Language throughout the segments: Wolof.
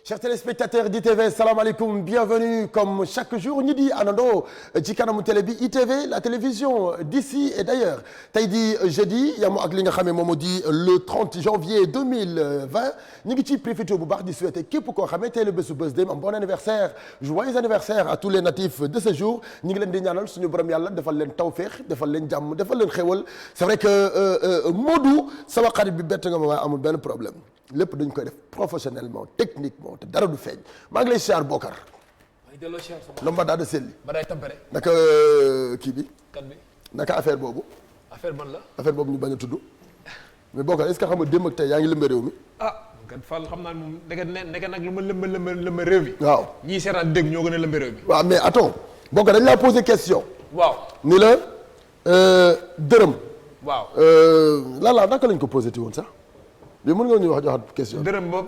Chers téléspectateurs d'ITV, salam alaikum, bienvenue comme chaque jour ñu di àndandoo ci kanamu télé bi ITV, la télévision d'ici et d'ailleurs tey di jeudi yamu ak li nga xam ne moom moo di le 30 janvier 2020 ñu ngi ci profité bu baax di souhaiter képp koo xam ne tey la bésu birthday am bon anniversaire joyeux anniversaire à tous les natifs de ce jour ñu ngi leen di ñaanal suñu borom yàlla defal leen tawféex defal leen jàmm defal leen xéwal c'est vrai que Modou sama xarit bi bett nga ma waaye amul benn problème lépp dañ koy def professionnellement techniquement te dara du feeñ maa ngi lay siyaar Bokar. maa ngi delloo siyaar sama. Lomba daal de selli. ba day tampere. naka kii bi. kan bi naka affaire boobu. affaire ban la. affaire boobu ñu bañ a tudd mais Bokar est-ce que xam nga démb ak tey yaa ngi lëmbe réew mi. ah kat Fall xam naa ne moom ndeke nag lu ma lëmbe réew mi. waaw ñii seetaan dégg ñoo gën a lëmbe réew mi. waaw mais attends Bokar dañ laa posé question. waaw ni la dërëm. waaw la naka lañ ko posé ti woon sax. mais mën nga ñu wax joxaat question. dërëm ba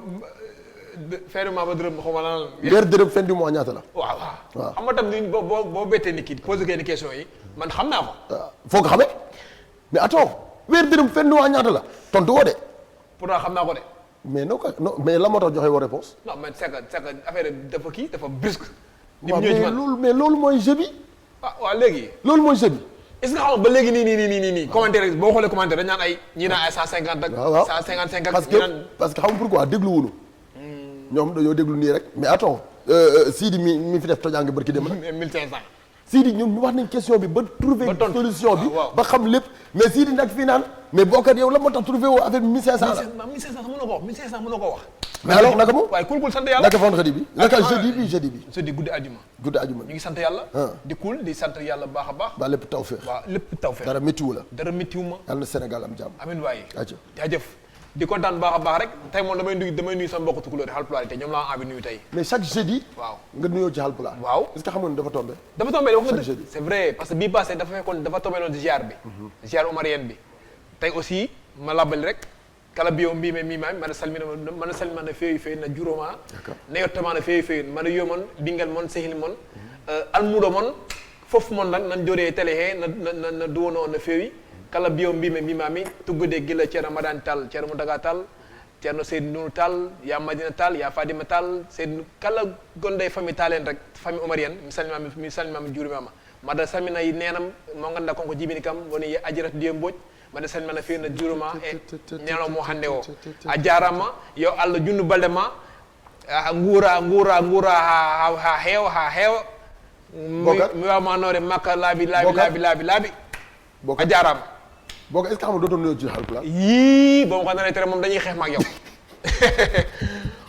fin du mois ba dërëm xaw ma lan. weer dërëm fin du mois ñaata la. waaw xam nga tam ni boo bettee ni kii posé kenn question yi man xam naa ko. foo ko xamee mais attends weer dërëm fin du mois ñaata la tontu woo de. pourtant xam naa ko de. mais non mais la moo tax joxe woo réponse. non mais c'est que affaire dafa kii dafa brusque. waaw mais loolu mooy jeu bi. waaw léegi. loolu mooy jeu bi. est-ce que xam nga ba léegi nii commentaire boo xoolee commentaire dañ naan ay ñii naan ay 150 ak. waaw 155 ak. parce que xam nga pourquoi déglu wuñu ñoom dañoo déglu nii rek mais attends Sidi mi fi def tojaange barki dem na. 1500. Sidi ñoom ñu wax nañ question bi ba trouver solution bi ba xam lépp mais Sidi nag fii naan mais Bokar yow la moo tax trouver woo affaire bi 1500 la. 1500 mënoo ko wax 1500 mënoo ko wax. mais alors naka moom waaye kul sant yàlla. naka vendredi bi naka jeudi bi. jeudi guddi àjjuma. ñu ngi sant yàlla. di kul di sant yàlla baax a baax. ba lépp tawfeex. waaw lépp tawfeex. dara méttiwu la. dara méttiwu ma. yàlla na Sénégal am jàmm. amiin waaye. jaajëf. di kontaan baax a baax rek tey moom damay nuyu sama mbokku tukulóor yi Haalpulaar yi te ñoom laa am envie nuyu tey. mais chaque jeudi. waaw nga nuyoo ci Haalpulaar. waaw est-ce que xam nga ni dafa tombé. dafa tombé wax nga dëgg c'est vrai parce que bii passé dafa fekkoon dafa tombé noonu ziar bi. ziar omarienne bi tey aussi ma labali rek kala biyo mbime mimami mbaɗa salmina feewi feewi no juuroma no yettoma no feewi feewi mbaɗa wiya moon ɓinguel moon sehil moon almuɗo moon fof moon nan jooɗi e télé he no duwono on no feewi kala biyo mbime mimami tuggude guila ceerno madani tall ceerno moutaga tall ceerno seydou nour tall ya madina tall ya fadima tall seydou kala gonɗo e famille tall en rek famille omarienne mi salmimama juurimama mbaɗa salmina nenam mo ganduɗa konko jibini kam woni adjirata diyo mbodj mbaɗa salmina feewi no juuroma e ñalawma hannde o a jarama yo Allah junnu balɗe ma guura ha heewa mi wamanore makka laabi a jarama Bokar est-ce que xam nga dootoo nuyoo ci Haalpulaar yii boo ma ko naree tere moom dañuy xeex ma ak yow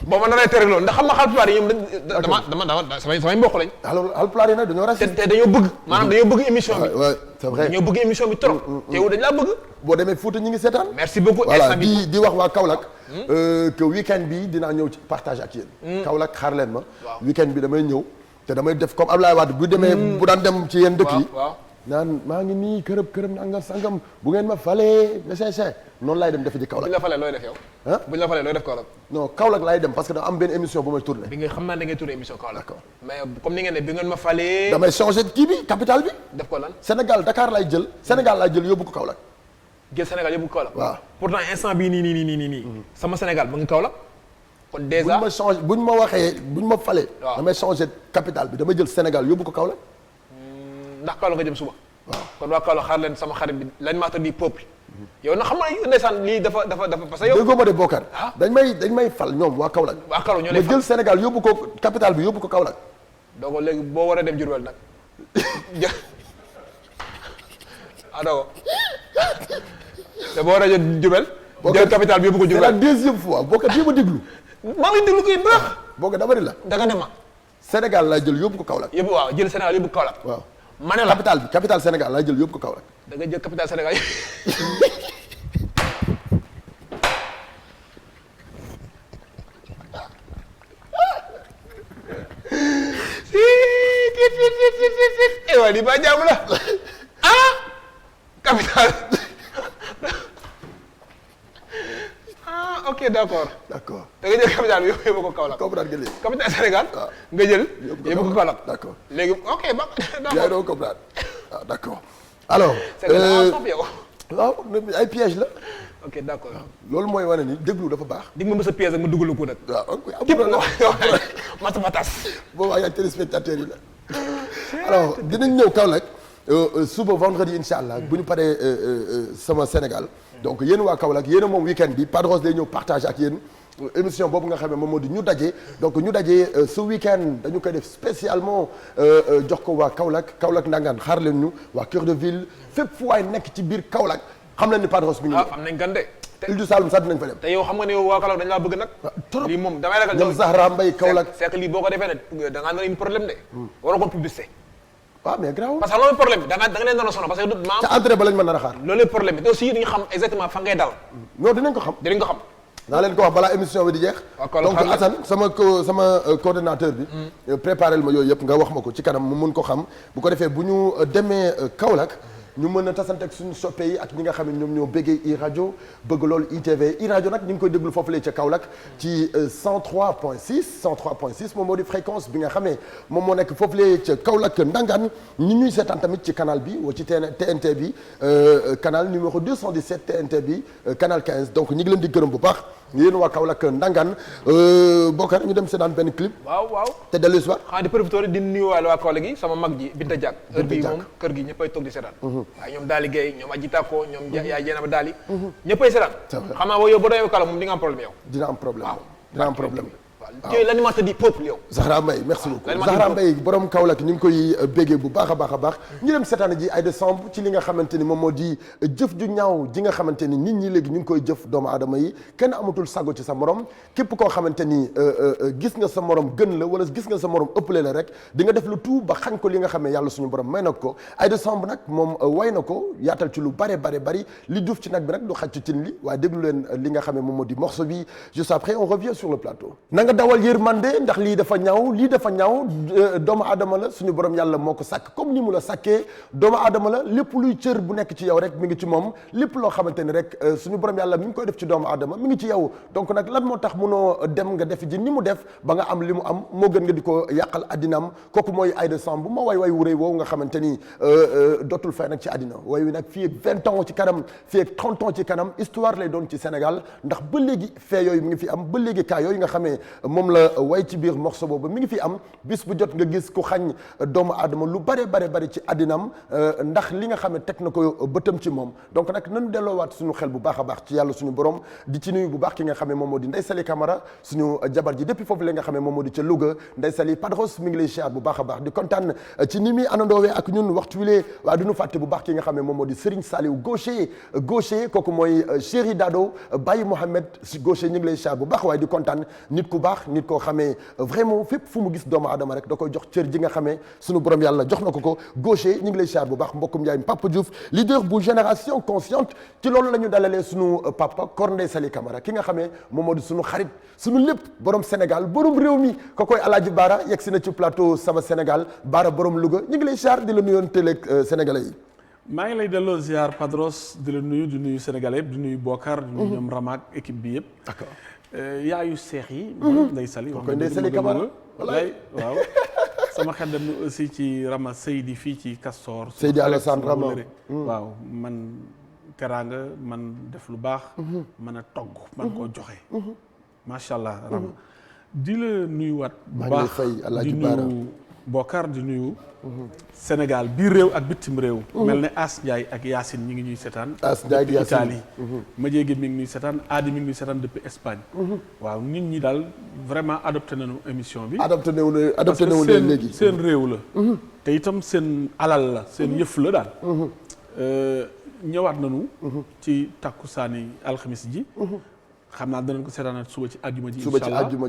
boo ma naree tere loolu ndax xam nga Haalpulaar yi ñoom dama samay mbokk lañ Haalpulaar yi nag dañoo raciste te dañoo bëgg maanaam dañoo bëgg émission bi ouais c'est vrai dañoo bëgg émission bi trop teewu dañ laa bëgg boo demee Fouta ñu ngi seetaan merci beaucoup voilà di wax waa Kaolack que week-end bi dinaa ñëw ci partage ak yéen Kaolack xaar leen ma week-end bi damay ñëw te damay def comme Abdoulaye Wade bu demee bu daan dem ci yenn dëkk yi naan maa ngi nii kërëb nangam sangam bu ngeen ma falee necessaire noonu laay dem defe ji Kaolack. bu ñu la falee looy def yow. bu ñu la falee looy def Kaolack. non Kaolack laay dem parce que da am benn émission bu may tourné. bi nga xam naa da ngay tourné émission Kaolack. d'accord mais comme ni ngeen ne bi ngeen ma falee. damay changé kii bi capitale bi. def ko lan. Sénégal Dakar laay jël. Sénégal laay jël yóbbu ko Kaolack. jël Sénégal yóbbu ko Kaolack. waaw pourtant instant bii nii. sama Sénégal mu ngi Kaolack. kon déjà buñ ma waxee buñ ma falee. waaw damay changé capitale bi damay jël Sénégal yóbbu ko Kaolack. ndax Kaolack nga jëm suba. waaw kon waa Kaolack xaar leen sama xarit bi l'animateur du peuple. yow na xam nga ndeysaan lii dafa parce que yow. déggoo ma de Bokar. dañ may fal ñoom waa Kaolack. waa Kaolack ñoo lay fal ma jël Sénégal yóbbu ko capitale bi yóbbu ko Kaolack. donc léegi boo war a dem Diourbel nag dogo te boo war a jël Diourbel. jël capitale bi yóbbu ko Diourbel c'est la deuxième fois Bokar bii ma déglu. maa ngi déglu koy baax. Bokar dama ni la. danga ne ma. Sénégal laa jël yóbbu ko Kaolack. waaw jël Sénégal yóbbu ko Kaolack. waaw ma ne la capitale Sénégal laa jël yóbbu ko Kaolack. da nga jël capitale Sénégal. waaye lii ba jàmm la capitale. ok d'accord. d'accord da nga jël capitale bi yóbbu ko Kaolack. comprendre nga léegi. capitale Sénégal. nga jël yóbbu ko Kaolack. d'accord léegi ok ba. yaa ngi doon comprendre d'accord alors. c'est que da ngaa soob yow. waaw ay piège la. ok d'accord. loolu mooy wane ni déglu dafa baax. dig ma mës a piège ak ma dugalu ko nag. waaw képp ma tas. boobu ay téléspectateurs yi la. alors dinañ ñëw Kaolack suba vendredi incha allah bu ñu paree sama Sénégal. donc yéen waa Kaolack yéen a moom week-end bi Padros day ñëw partage ak yéen. émission boobu nga xam ne moom moo di ñu daje donc ñu daje ce week-end dañu koy def spécialement jox ko waa Kaolack Ndangaan xaar leen ñu waa Cœur de Ville fépp fu waay nekk ci biir Kaolack xam leen ni Padros mi ngi am nañ gan de. Île du Saloum sax dinañ fa dem. te yow xam nga ne yow waa Kaolack dañ laa bëgg nag. trop lii moom damay ragal. ñoom Zahra Mbaye Kaolack. c'est que lii boo ko defee ne da ngaa nar une problème de. waroo ko publicité. waaw mais grave. parce que loolu problème bi da nga leen doon sonal parce que maam. ca entrée ba lañ mën a xaar. loolu problème bi te aussi dañu xam exactement fa ngay dal. non dinañ ko xam. dinañ ko xam. naa leen ko wax balaa émission bi di jeex. donc Assane sama coordonnateur bi. préparel ma yooyu yëpp nga wax ma ko ci kanam mu mun ko xam bu ko defee bu ñu demee Kaolack ñu mën a tasante ak suñu soppe yi ak ñi nga xam ne ñoom ñoo bëggee iRadio bëgg loolu ITV iRadio nag ñu ngi koy déglu foofu la ca Kaolack ci 103.6 moom moo di fréquence bi nga xamee moom moo nekk foofu la ca Kaolack Ndangaan ñi ñuy seetaan tamit ci canal bi wala ci TNT bi canal numéro 217 TNT bi canal 15 donc ñi ngi leen di gërëm bu baax yéen waa Kaolack Ndangaan Bokar ñu dem seetaan benn clip. waaw. te dellu si waat. xanaa di profité di nuyuwaale waa Kaolack gi sama mag ji Binta Diak. heure bii moom kër gi ñëppay toog di seetaan. waaye ñoom Daali Gueye ñoom Adji Tako ñoom yaay Jeena ba Daali. ñëppay seetaan. xam naa yow boo demee Kaolack moom di nga am problème yow. dina am problème waaw dina am problème. waaw tu es l'animateur du peuple yow. Zahra Mbaye merci beaucoup Zahra Mbaye borom Kaolack ñu ngi koy béggee bu baax a baax ñu dem seetaan ji ay décembre ci li nga xamante ni moom moo di jëf ju ñaaw ji nga xamante ni nit ñi léegi ñu ngi koy jëf doomu aadama yi kenn amatul sago ci sa morom képp koo xamante ni gis nga sa morom gën la wala gis nga sa morom ëppale la rek di nga def lu tout ba xañ ko li nga xam ne yàlla suñu borom may na ko ay décembre nag moom way na ko yaatal ci lu bari li duuf ci nag bi nag du xaj ci cin li waaye déglu leen li nga xam ne moom moo di morceau bi juste après on revient sur le plateau na nga dawal yërmande ndax lii dafa ñaaw doomu aadama la suñu borom yàlla moo ko sàkk comme ni mu la sàkkee doomu aadama la lépp luy cër bu nekk ci yow rek mi ngi ci moom lépp loo xamante ni rek suñu borom yàlla mi ngi koy def ci doomu aadama mi ngi ci yow donc nag lan moo tax munoo dem nga def ji ni mu def ba nga am li mu am moo gën nga di ko yàqal addinaam kooku mooy Aïda Samb ma way wuréy woowu nga xamante ni dootul fay nag ci addina way wi nag fii ak 20 ans ci kanam fii ak 30 ans ci kanam histoire lay doon ci Sénégal ndax ba léegi fee yooyu mi ngi fi am ba léegi cas yooyu nga xamee moom la way ci biir morceau boobu mi ngi fi am bis bu jot nga gis ku xañ doomu aadama lu bari ci addinam ndax li nga xam ne teg na ko bëtam ci moom donc nag nañu delloowaat suñu xel bu baax a baax ci yàlla suñu borom di ci nuyu bu baax ki nga xam ne moom moo di Ndeye Sali Camara suñu jabar ji depuis foofu la nga xam ne moom moo di ca Louga Ndeye Sali Padros mi ngi lay siyaar bu baax a baax di kontaan ci ni muy anandoowee ak ñun waxtu wilee waaye duñu fàtte bu baax ki nga xam ne moom moo di Serigne Saliou Gaucher kooku mooy Chéri Dado Baye Mohamed Gaucher ñu ngi lay siyaar bu baax waaye di kontaan nit ku baax nit koo xamee vraiment fépp fu mu gis doomu aadama rek da koy jox cër ji nga xamee suñu borom yàlla jox na ko Gaucher ñu ngi lay siyaar bu baax mbokkum Ndiaye Papa Diouf leader bu génération consciente ci loolu la ñu dalalee suñu papa Kor Ndeye Sali Camara ki nga xamee moom moo di suñu xarit suñu lépp borom Sénégal borom réew mi ko koy Alaaji Baara yegg si na ci plateau sama Sénégal Baara borom Louga ñu ngi lay siyaar di la nuyoon télé sénégalais yi maa ngi lay delloo ziar Padros di la nuyu di nuyu sénégalais yëpp di nuyu Bokar di nuyu ñoom Ramak équipe bi yëpp d'accord yaayu seex yi Ndeye Sali koy Ndeye Sali Camara wallaay waaw sama xel dem na aussi ci Rama Seydi fii ci Castor Seydi Alassane Rama waaw man teraanga man def lu baax mën a togg man koo joxe macha allah Rama di la nuyuwaat bu baax di nuyu Bokar di nuyu Sénégal biir réew ak bitim réew mel ne As Ndiaye ak Yacine ñi ngi ñuy seetaan As Ndiaye depuis Italie Madiégué mi ngi ñuy seetaan Adi mi ngi ñuy seetaan depuis Espagne waaw nit ñi daal vraiment adopté nañu émission bi adopté nañu leen léegi seen réew la te itam seen alal la seen yëf la daal ñëwaat nañu ci takkusaani alxamis ji xam naa danañ ko seetaanaat suba ci àjjuma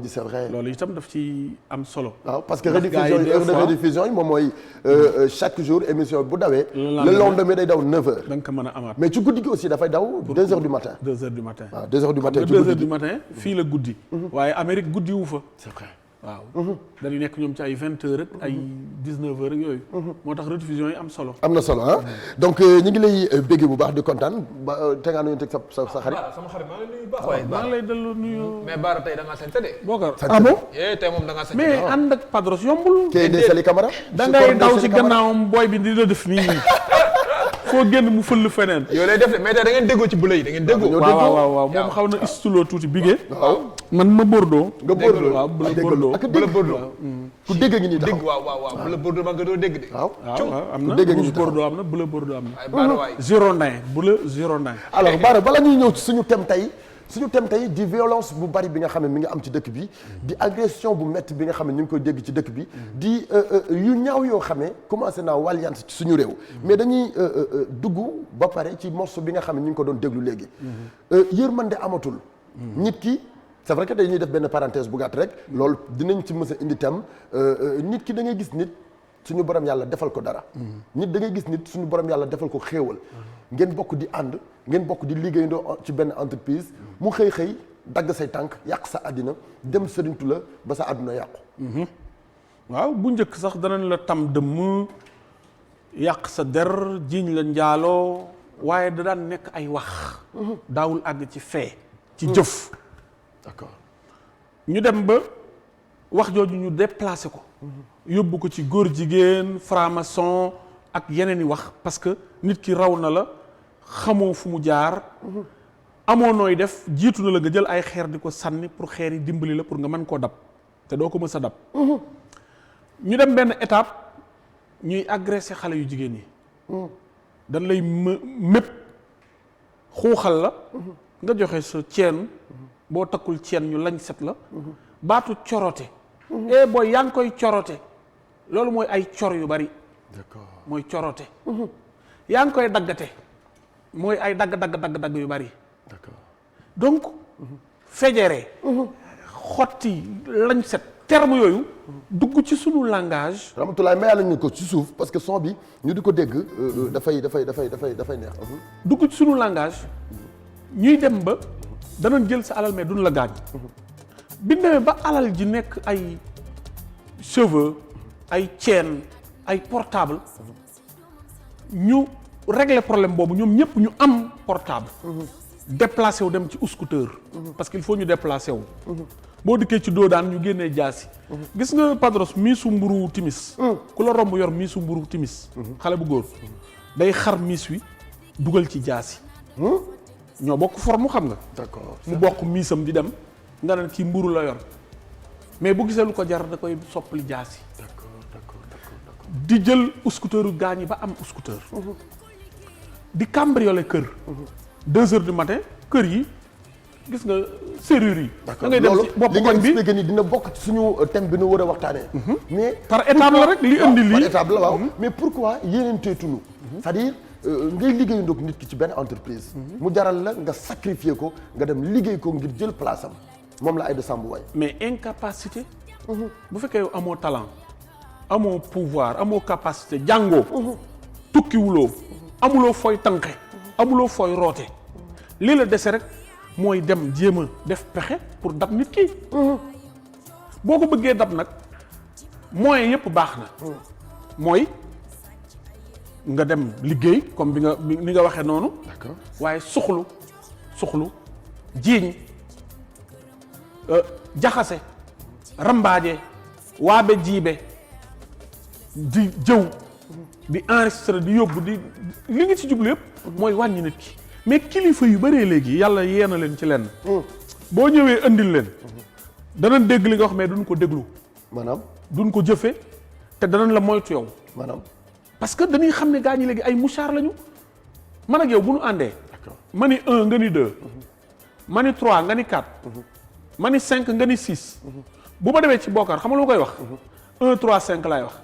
ji c'est vrai loolu itam daf ci am solo waaw parce que rediffusion yi heure de rediffusion yi moom mooy chaque jour émission bu dawee le lendemain day daw 9h da nga ko mën a amaat mais ci guddi gi aussi dafay daw 2h du matin 2h du matin waaw 2h du matin 2h du matin fii la guddi waaye Amérique guddi wu fa c'est vrai waaw dañuy nekk ñoom ci ay 20h rek ay 19h rek yooyu moo tax rediffusion yi am solo am na solo ah donc ñu ngi lay bégge bu baax di kontaan ba te ngaa nuyu teg sa xarit sama xarit maa ngi lay nuyu baax waaye maa ngi lay dellu nuyu mais Baara tey da ngaa sañse de Bokar ah bon tey moom da ngaa sañse mais ànd ak Padros yombul kay Ndeye Sali Camara da ngay daw ci gannaawam booy bi di la def nii foo génn mu fël feneen. yow lay def de mais da ngeen déggoo ci bële yi da ngeen déggoo. waaw moom xaw na istuloo tuuti bigee. waaw man ma Bordeaux. nga Bordeaux waaw Bordeaux ak Bordeaux. ku dégg ngi nii taxaw dégg waaw bële Bordeaux man nga doo dégg de. waaw am na dégg ngi nii rouge Bordeaux am na bleu Bordeaux am na. ay baara waay Girondin bleu Girondin. alors Bara bala ñuy ñëw ci suñu thème tey di violence bu bari bi nga xam ne mi nga am ci dëkk bi di agression bu métti bi nga xam ne ñu ngi koy dégg ci dëkk bi di yu ñaaw yoo xam ne commencé naa wàlliyaan ci suñu réew mais dañuy dugg ba pare ci morceau bi nga xam ne ñu ngi ko doon déglu léegi yërmande amatul nit ki c'est vrai que dañuy def benn parenthèse bu gàtt rek loolu dinañ ci mës a indi tam nit ki da ngay gis nit suñu borom yàlla defal ko dara nit da ngay gis nit suñu borom yàlla defal ko xéewal ngeen bokk di ànd ngeen bokk di liggéeyandoo ci benn entreprise mu xëy dagg say tànk yàq sa àddina dem sëriñtu la ba sa àdduna yàqu waaw bu njëkk sax danañ la tam dëmm yàq sa der jiiñ la njaaloo waaye da daan nekk ay wax daawul àgg ci fee ci jëf d'accord ñu dem ba wax jooju ñu déplacé ko yóbbu ko ci góor jigéen franc-maçon ak yeneen i wax parce que nit ki raw na la xamoo fu mu jaar amoo nooy def jiitu na la nga jël ay xeer di ko sànni pour xeer yi dimbali la pour nga mën koo dab te doo ko mës a dab ñu dem benn étape ñuy agressé xale yu jigéen yi dañ lay mépp xuuxal la nga joxe sa ceen boo takkul ceen ñu lañ set la baatu corote booy yaa ngi koy corote loolu mooy ay cor yu bari d'accord mooy corote yaa ngi koy daggate mooy ay dagg yu bari d'accord donc fejere xotti lañ set terme yooyu dugg ci sunu langage. Ramatoulaye mayal nañu ko ci suuf parce que son bi ñu di ko dégg dafay neex. dugg ci sunu langage ñuy dem ba danañ jël sa alal mais duñ la gaañ. bi demee ba alal ji nekk ay cheveux ay chaîne ay portable ñu régler problème boobu ñoom ñëpp ñu am portable. déplacé wu dem ci scooter. parce que il faut ñu déplacé wu. boo dikkee ci doo daan ñu génnee jaasi. gis nga Padros miisu mburu timis. ku la romb yor miisu mburu timis. xale bu góor day xar miis wi dugal ci jaasi. ñoo bokk forme xam nga. d'accord mu bokk miisam di dem nga naan kii mburu la yor mais bu gisee lu ko jar da koy soppali jaasi. d'accord di jël scooteru gaañi ba am scooter. di cambrioler kër. 2 heures du matin kër yi gis nga serrure yi. d'accord da ngay dem ci bopp koñ bi expliqué ni dina bokk ci suñu thème bi nu war a waxtaanee. mais par étape la rek li indi lii par étape la waaw. mais pourquoi yéeneen teetunu c'est-à-dire ngay liggéeyandoog nit ki ci benn entreprise. mu jaral la nga sacrifier ko nga dem liggéey ko ngir jël place am moom la Aïda Samb waay. mais incapacité. bu fekkee yow amoo talent amoo pouvoir amoo capacité jàngoo. tukkiwuloo amuloo fooy tànqe amuloo fooy roote lii la dese rek mooy dem jéem a def pexe pour dab nit ki. boo ko bëggee dab nag moyens yëpp baax na. mooy nga dem liggéey comme ni nga waxee noonu. d'accord waaye suxlu jiiñ jaxase rambaaje waabe jiibe di jëw di enregistré di yóbbu di li nga ci jublu yëpp mooy wàññi nit ki mais kilifa yu bëree léegi yàlla yeena leen ci lenn. boo ñëwee andil leen danañ dégg li nga wax mais duñ ko déglu. maanaam duñ ko jëfe te danañ la moytu yow. maanaam parce que dañuy xam ne gaa ñi léegi ay mouchard lañu man ak yow bu ñu àndee. d'accord ma ni 1 nga ni 2. ma ni 3 nga ni 4. ma ni 5 nga ni 6. bu ma demee ci bokkar xam nga lu ma koy wax. 1 3 5 laay wax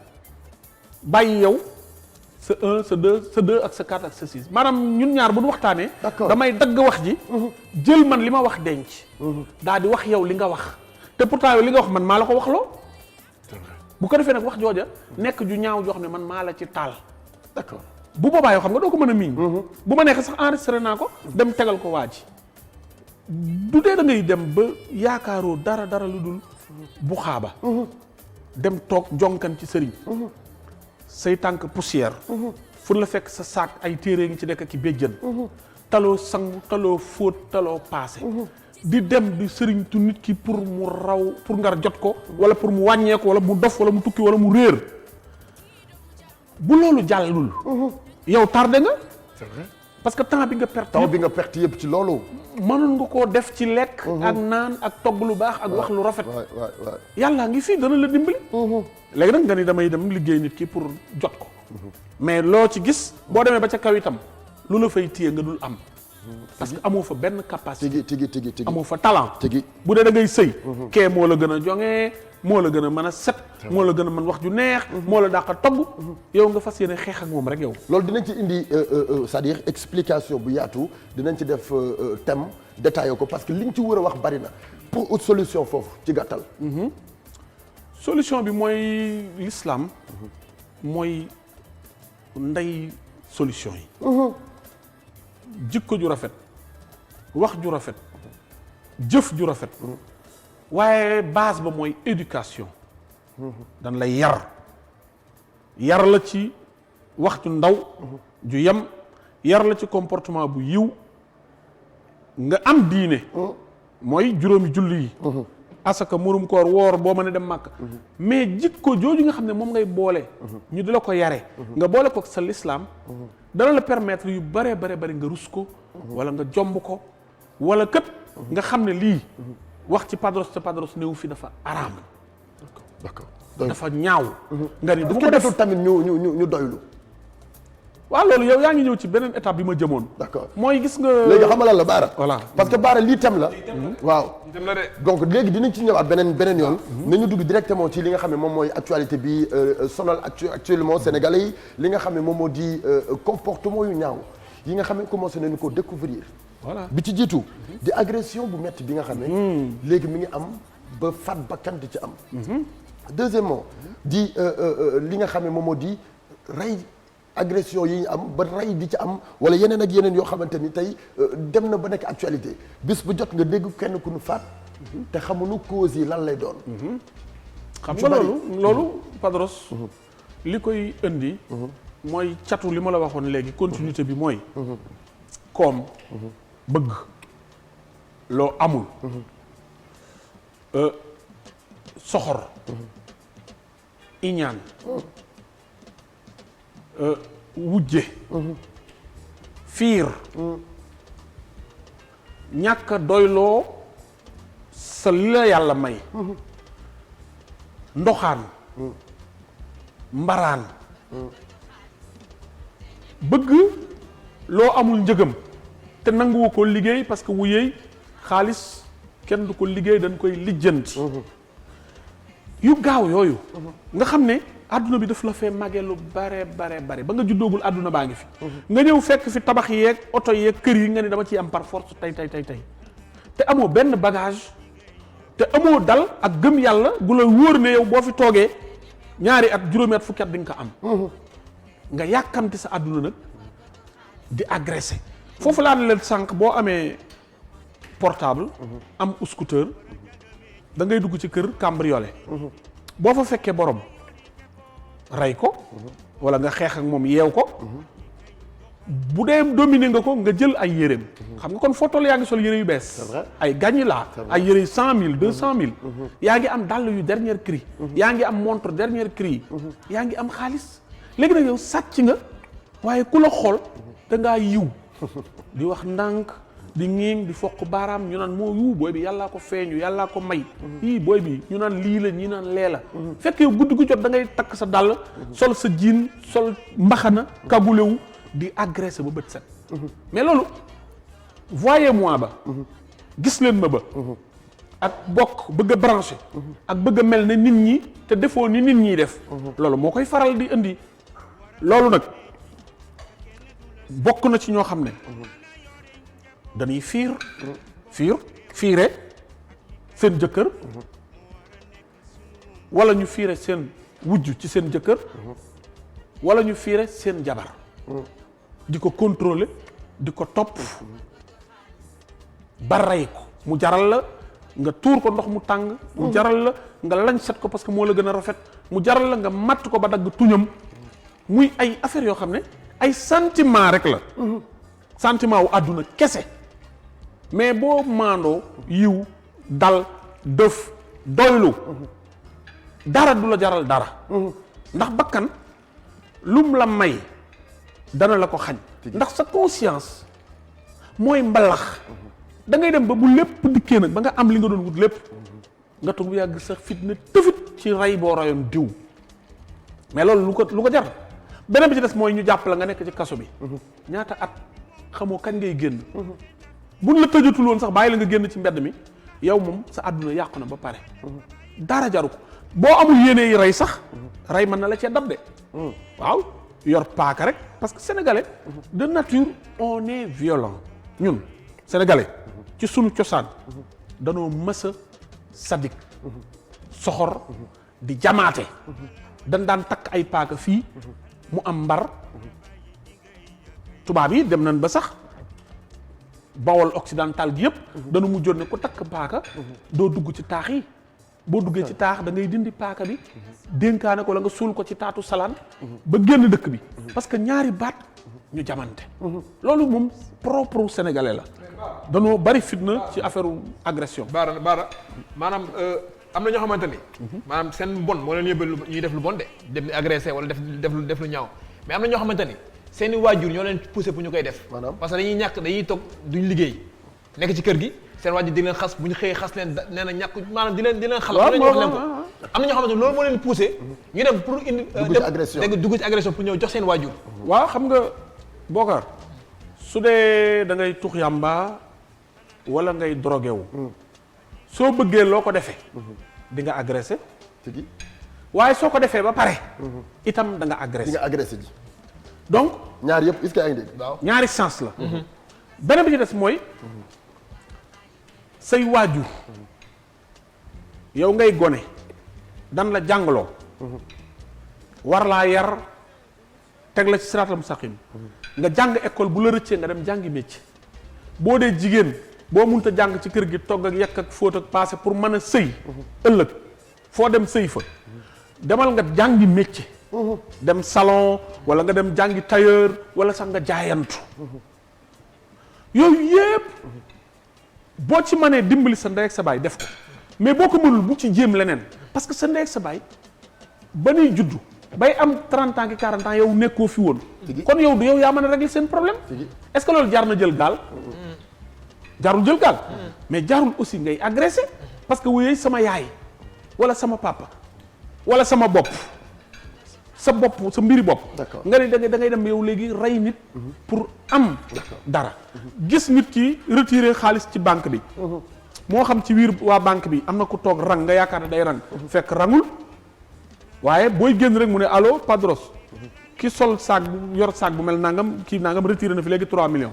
bàyyi yow sa 1 sa 2 sa 2 ak sa 4 ak sa 6 maanaam ñun ñaar bu ñu waxtaanee. d'accord damay dagg wax ji. jël man li ma wax denc. daal di wax yow li nga wax te pourtant yow li nga wax man maa la ko wax loo. bu ko defee nag wax jooja nekk ju ñaaw joo xam ne man maa la ci taal. d'accord bu boobaa yoo xam nga doo ko mën a miiñ. bu ma nekk sax enregistré naa ko dem tegal ko waa ji du dee da ngay dem ba yaakaaroo dara lu dul bu xaaba dem toog jonkan ci sëriñ say tànk poussière fu la fekk sa saak ay téere ngi ci nekk ki béjjën taloo sangu taloo fóot taloo paase di dem di sëriñtu nit ki pour mu raw pour nga jot ko wala pour mu wàññeeku wala mu dof wala mu tukki wala mu réer bu loolu jàllul yow tardé nga c'est vrai. parce que temps bi nga perte. temps bi nga perte yëpp ci loolu. mënoon nga koo def ci lekk. ak naan ak togg lu baax ak wax lu rafet. waay yàllaa ngi fii dana la dimbali. léegi nag nga ni damay dem liggéey nit ki pour jot ko. mais loo ci gis boo demee ba ca kaw itam lu la fay téye nga dul am. parce que amoo fa benn capacité. tigi amoo fa talent. tigi bu dee da ngay sëy. kee moo la gën a joŋee moo la gën a mën a set. moo la gën a mën wax ju neex. moo la dàq a togg. yow nga fas yéene xeex ak moom rek yow. loolu dinañ ci indi c'est-à-dire explication bu yaatu dinañ ci def thème détaillé ko parce que liñ ci war a wax bari na pour autre solution foofu ci gàttal. solution bi mooy l'islam mooy ndey solution yi. jikko ju rafet wax ju rafet jëf ju rafet waaye base ba mooy éducation dañ lay yar la ci wax ju ndaw ju yem yar la ci comportement bu yiw nga am diine mooy juróomi julli yi asaka murum koor woor boo mën a dem màkk mais jikko jooju nga xam ne moom ngay boole ñu di la ko yare nga boole ko sa l'islam dana la permettre yu bare nga rus ko wala nga jomb ko wala kët nga xam ne lii wax ci padros te padros néew fi dafa araam d'accord dafa ñaaw nga ni du bu ko ko def deful tamit ñu doylu. waaw loolu yow yaa ngi ñëw ci beneen étape bi ma jëmoon. d'accord mooy gis nga. léegi xamalal la Baara. voilà parce que Baara lii thème la. waaw dem la de. donc léegi dinañ ci ñëwaat beneen yoon. nañu dugg directement ci li nga xam ne moom mooy actualité bi sonal actuellement sénégalais yi li nga xam ne moom moo di comportement yu ñaaw yi nga xam ne commencé nañu ko découvrir. voilà bi ci jiitu. di agression bu metti bi nga xam ne. léegi mi ngi am ba faat bakkan di ci am. deuxièmement di li nga xam ne moom moo di rey. agression yi ñu am ba rey di ci am wala yeneen ak yeneen yoo xamante ni tey dem na ba nekk actualité bis bu jot nga dégg kenn ku nu faat te xamuñu cause yi lan lay doon. xam nga loolu Padros li koy indi mooy catu li ma la waxoon léegi continuité bi mooy koom bëgg loo amul soxor iñaan wujje fiir ñàkk a doyloo sa li la yàlla may ndoxaan mbaraan bëgg loo amul njëgam te nanguwu ko liggéey parce que wuyey xaalis kenn du ko liggéey dañ koy lijjanti yu gaaw yooyu nga xam ne adduna bi daf la fee màggee lu bare ba nga juddoogul adduna baa ngi fi nga ñëw fekk fi tabax yeeg oto yeeg kër yi nga ne dama ciy am par force tey te amoo benn bagage te amoo dal ak gëm yàlla gu la wóor ne yow boo fi toogee ñaari at juróomi at fukki at di nga ko am nga yàkkamti sa adduna nag di agressé foofu laa ne leen sànq boo amee portable am scooter da ngay dugg ci kër cambriolé boo fa fekkee borom rey ko wala nga xeex ak moom yeew ko bu dee dominé nga ko nga jël ay yéreem xam nga kon foo toll yaa ngi sol yére yu bees ay gàññi laa ay yére yu 100 000 200 000 yaa ngi am dàll yu dernier cri yaa ngi am montre dernier cri yaa ngi am xaalis léegi nag yow sàcc nga waaye ku la xool da ngaa yiw di wax ndànk di ngiing di fokk baaraam ñu naan moo yu booy bi yàllaa ko feeñu yàllaa ko may ii booy bi ñu naan lii la ñi naan lee la fekk yow guddi gu jot da ngay takk sa dàll sol sa jiin sol mbaxana kagulewu di agressé ba bët set mais loolu voyez-moi ba gis leen ma ba ak bokk bëgg a branché ak bëgg a mel ne nit ñi te defoo ni nit ñiy def loolu moo koy faral di indi loolu nag bokk na ci ñoo xam ne dañuy fiire seen jëkkër wala ñu fiire seen wujj ci seen jëkkër wala ñu fiire seen jabar di ko contrôler di ko topp ba rey ko mu jaral la nga tuur ko ndox mu tàng mu jaral la nga lañ set ko parce que moo la gën a rafet mu jaral la nga matt ko ba dagg tuñam muy ay affaire yoo xam ne ay sentiment rek la sentiment wu àdduna kese mais boo maandoo yiw dal dëf doylu dara du la jaral dara ndax bakkan lum la may dana la ko xañ ndax sa conscience mooy mbalax da ngay dem ba bu lépp dikkee nag ba nga am li nga doon wut lépp nga toog bu yàgg sax fitna tëfit ci rey boo rayoon diw mais loolu lu ko jar beneen bi ci des mooy ñu jàpp la nga nekk ci kaso bi ñaata at xamoo kañ ngay génn buñ la tëjatul woon sax bàyyi la nga génn ci mbedd mi yow moom sa àdduna yàqu na ba pare dara jaru ko boo amul yéene yi rey sax rey mën na la cee dab de waaw yor paaka rek parce que sénégalais de nature on est violent ñun sénégalais ci sunu cosaan danoo mës a sadik soxor di jamaate dañ daan takk ay paaka fii mu am mbar tubaab yi dem nañ ba sax bawol occidental gi yëpp dañu mujjoon ne ku takk paaka doo dugg ci taax yi boo duggee ci taax da ngay dindi paaka bi dénkaane ko la nga suul ko ci taatu salaan ba génn dëkk bi parce que ñaari baat ñu jamante loolu moom propre sénégalais la danoo bari fitna ci affaire agression baara maanaam am na ñoo xamante ni maanaam seen bon moo leen yóbbee ñuy def lu bon de def ni agressé wala def lu ñaaw mais am na ñoo xamante ni seeni waajur ñoo leen poussé pour ñu koy def parce que dañuy toog duñ liggéey nekk ci kër gi seen waajur di leen xas bu ñu xëyee xas leen nee na ñàkk maanaam di leen xal wax leen ko am na ñoo xamante ni loolu moo leen poussé ñu dem pour indi dugg ci agression pour ñëw jox seen waajur waaw xam nga Bokar su dee da ngay tux yàmba wala ngay drogué wu soo bëggee loo ko defee di nga agressé waaye soo ko defee ba pare itam da nga agressé ji donc ñaar yëpp est-ce que yaa ngi dégg ñaari sens la beneen bi ci des mooy say waajur yow ngay gone dan la jàngaloo war laa yar teg la ci siraatal mustaqim nga jàng école bu la rëccee nga dem jàngi métier boo dee jigéen boo munta jàng ci kër gi togg ak yekk ak fóot ak passé pour mën a sëy ëllëg foo dem sëy fa demal nga jàngi métier dem salon wala nga dem jàngi tailleur wala sax nga jaayantu yooyu yépp boo ci mënee dimbali sa ndey ak sa baay def ko mais boo ko mënul bu ci jéem leneen parce que sa ndey ak sa baay ba nuy juddu bay am 30 ans ki 40 ans yow nekkoo fi woon kon yow du yow yaa mën a régler seen problème est-ce que loolu jar na jël gaal jarul jël gaal mais jarul aussi ngay agressé parce que wuyey sama yaay wala sama papa wala sama bopp sa mbiri bopp nga ne da ngay dem yow léegi rey nit pour am dara gis nit ki retirer xaalis ci banque bi moo xam ci wiir waa banque bi am na ku toog rang nga yaakaar ne day rang fekk rangul waaye booy génn rek mu ne allo Padros ki sol saag bu yor saag bu mel nangam kii nangam retiré na fi léegi 3 millions